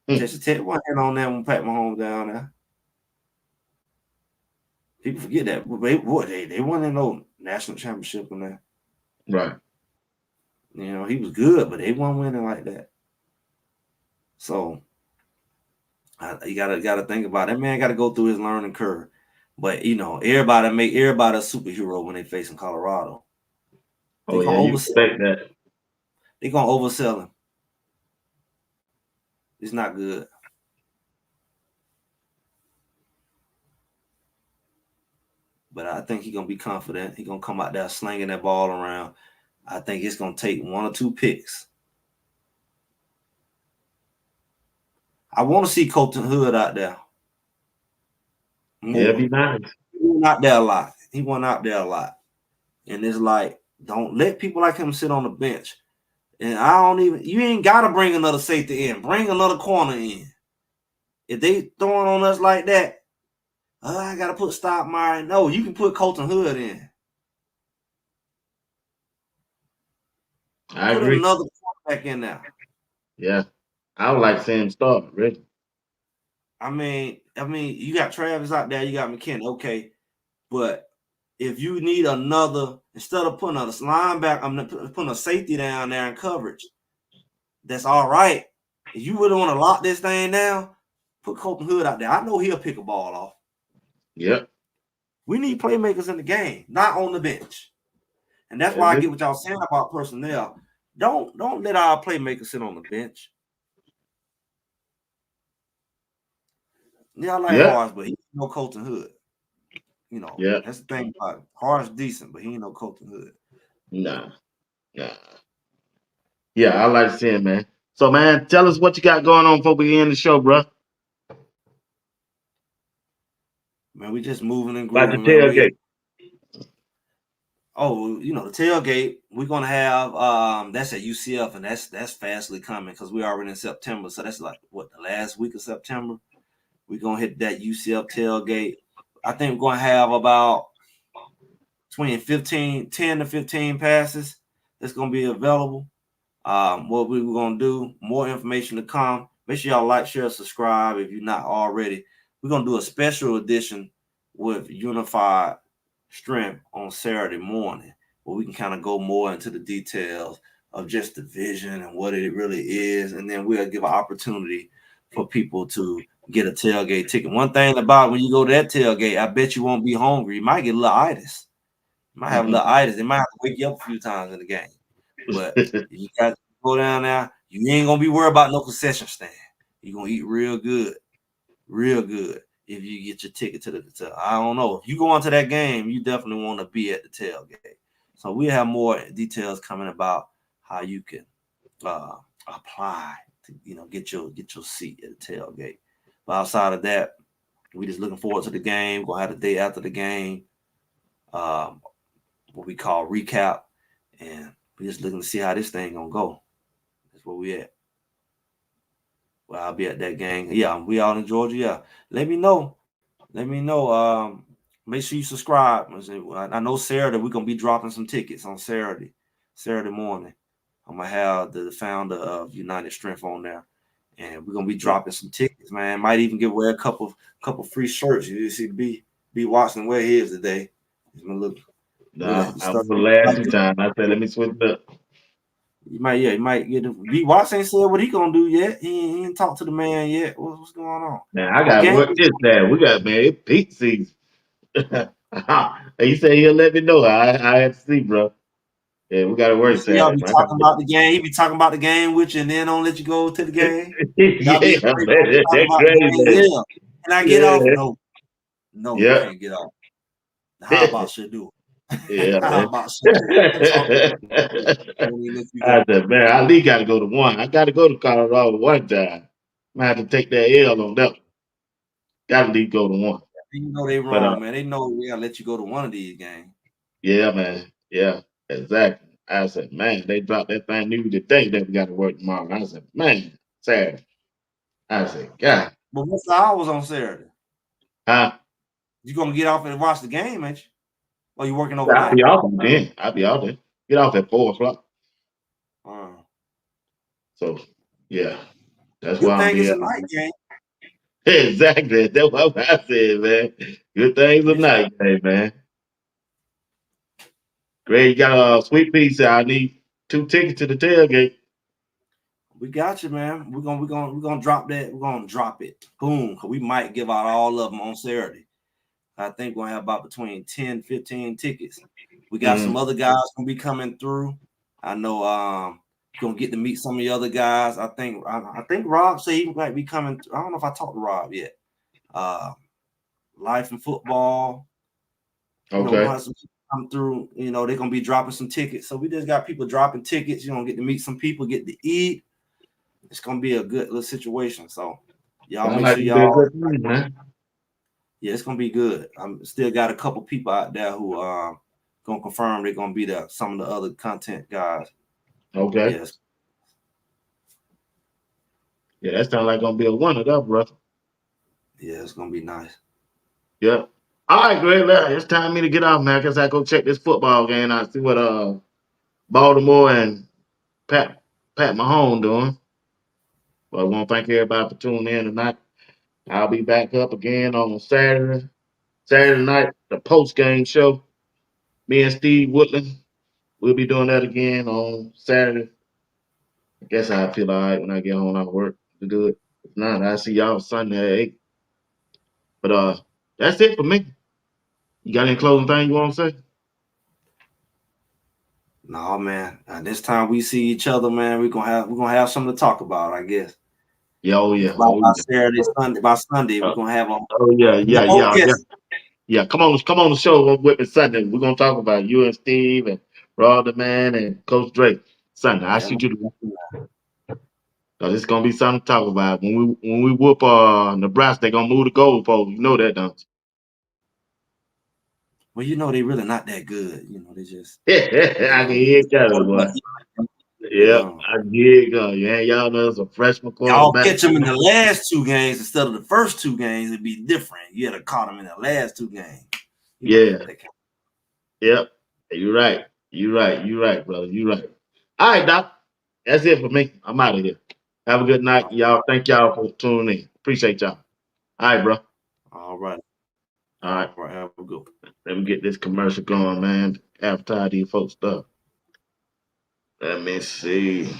Texas Tech one hand on them when Pat Mahomes down there. People forget that. They won in no national championship in there. Right. You know, he was good, but they weren't winning like that. So you gotta think about it. That man got to go through his learning curve. But you know, everybody a superhero when they facing Colorado. Oh yeah, you expect that. They're gonna oversell him. It's not good. But I think he's gonna be confident. He's gonna come out there slinging that ball around. I think it's gonna take 1 or 2 picks. I want to see Colton Hood out there. Yeah, it'd be nice. He went out there a lot. And it's like, don't let people like him sit on the bench. And you ain't got to bring another safety in. Bring another corner in. If they throwing on us like that, I got to put Stoudemire in. No, you can put Colton Hood in. I agree. Put another quarterback in there. Yeah. I would like to see him start, really. I mean, you got Travis out there, you got McKinney, okay. But if you need another, instead of putting a linebacker, I'm putting a safety down there in coverage, that's all right. If you really want to lock this thing down, put Colton Hood out there. I know he'll pick a ball off. Yep. We need playmakers in the game, not on the bench. And that's why I get what y'all saying about personnel. Don't let our playmakers sit on the bench. Yeah, I like Harsh, but he ain't no Colton Hood. You know, that's the thing about it. Harsh decent, but he ain't no Colton Hood. Nah. Yeah, I like to see him, man. So, man, tell us what you got going on before we end the show, bro. Man, we just moving and grooving. About the tailgate. The tailgate, we're gonna have that's at UCF, and that's fastly coming because we're already in September. So that's like the last week of September. We're gonna hit that UCF tailgate. I think we're gonna have about between 10 to 15 passes that's gonna be available. What we were gonna do, more information to come. Make sure y'all like, share, subscribe if you're not already. We're gonna do a special edition with Unified Strength on Saturday morning, where we can kind of go more into the details of just the vision and what it really is, and then we'll give an opportunity for people to get a tailgate ticket. One thing about when you go to that tailgate, I bet you won't be hungry. You might get a little itis. You might have a little itis. They might have to wake you up a few times in the game. But you got to go down there. You ain't gonna be worried about no concession stand. You're gonna eat real good if you get your ticket to the I don't know. If you go into that game, you definitely want to be at the tailgate. So we have more details coming about how you can apply to get your seat at the tailgate. But outside of that, we just looking forward to the game. We'll have the day after the game, what we call recap, and we're just looking to see how this thing gonna go. That's where we at. Well, I'll be at that game. Yeah, we out in Georgia. Yeah, let me know. Make sure you subscribe. I know Saturday we're gonna be dropping some tickets on Saturday morning. I'm gonna have the founder of United Strength on there, and we're gonna be dropping some tickets, man. Might even give away a couple free shirts. You see, be watching where he is today. He's gonna look. Nah, I was the last 2 times. I said, let me switch it up. You might get him. BWatts ain't said what he gonna do yet. He ain't talked to the man yet. What's going on? Man, I got work this day. We got, man, it's peak season. He said he'll let me know. I had to see, bro. Yeah, we got to work Saturday. Y'all be talking about the game. He be talking about the game with you, and then don't let you go to the game. Yeah, man, that's crazy. Yeah. Can I get off? Yeah. No, you Yeah. can't get off. How about Shadu? Yeah, How man. about Shadu? Talk to me. Won't even let you I go. said, man, I at least got to go to one. I got to go to Colorado one time. I have to take that L on that one. Got to at least go to one. You know they But wrong, man. They know we gotta let you go to one of these games. yeah, man. Yeah, exactly. I said, man, they dropped that thing new today that we got to work tomorrow. I said, man, Saturday. I said, God. But what's the hours on Saturday? Huh? You gonna get off and watch the game, ain't you? Or you working I'll overnight? be out then. I'll be out there. Get off at 4 o'clock. So, yeah, that's why Good I'm thing be it's a at. night game. Exactly. That's what I said, man. Good things It's, tonight, hey, man. Greg, you got a sweet pizza. I need 2 tickets to the tailgate. we got you, man. We're gonna drop that. We're gonna drop it. Boom. Cause we might give out all of them on Saturday. I think we're gonna have about between 10, 15 tickets. We got some other guys gonna be coming through. I know gonna get to meet some of the other guys. I think Rob said he might be coming. I don't know if I talked to Rob yet. Life and football. You know, we're gonna Okay. have some people come through. You know, they're gonna be dropping some tickets. So we just got people dropping tickets. You know, get to meet some people, get to eat. It's gonna be a good little situation. So y'all Sound make like sure it'll be a y'all. good time, man. Yeah, it's gonna be good. I'm still got a couple people out there who gonna confirm they're gonna be there. Some of the other content guys. Okay. Yes. Yeah, that sounds like gonna be a winner, though, bro. Yeah, it's gonna be nice. Yeah. All right, Greg. It's time for me to get off, man. I guess I go check this football game. I see what Baltimore and Pat Mahomes doing. But I want to thank everybody for tuning in tonight. I'll be back up again on Saturday. Saturday night, the post game show. Me and Steve Woodland. We'll be doing that again on Saturday. I guess I feel all right when I get home out of work to do it. If not, I'll see y'all Sunday at 8. But that's it for me. You got any closing thing you want to say? No, man. This time we see each other, man, we're gonna have something to talk about, I guess. Yeah, oh yeah, By oh yeah. Saturday, Sunday, by Sunday, we're Uh, gonna have a oh yeah, yeah, no yeah, yeah. guess. Yeah, come on the show with me Sunday. We're gonna talk about you and Steve and Rod the Man and Coach Drake Sunday. I Yeah, shoot you the because it's gonna be something to talk about. When we whoop Nebraska, they're gonna move the goalpost. You know that, don't well, you know they really not that good. You know, they just you? you I can know hear it coming, boy. quarterback. Yep, I can hear it going. Yeah, y'all know it's a freshman Y'all quarterback. catch them in the last 2 games instead of the first 2 games, it'd be different. You had to caught them in the last 2 games. You know, Yeah, yep. You're right. You're right. You're right, brother. You're right. All right, Doc. That's it for me. I'm out of here. Have a good night, y'all. Thank y'all for tuning in. Appreciate y'all. All right, bro. all right. All right. All right, have a good one. Let me get this commercial going, man. Advertise these folks stuff. Let me see.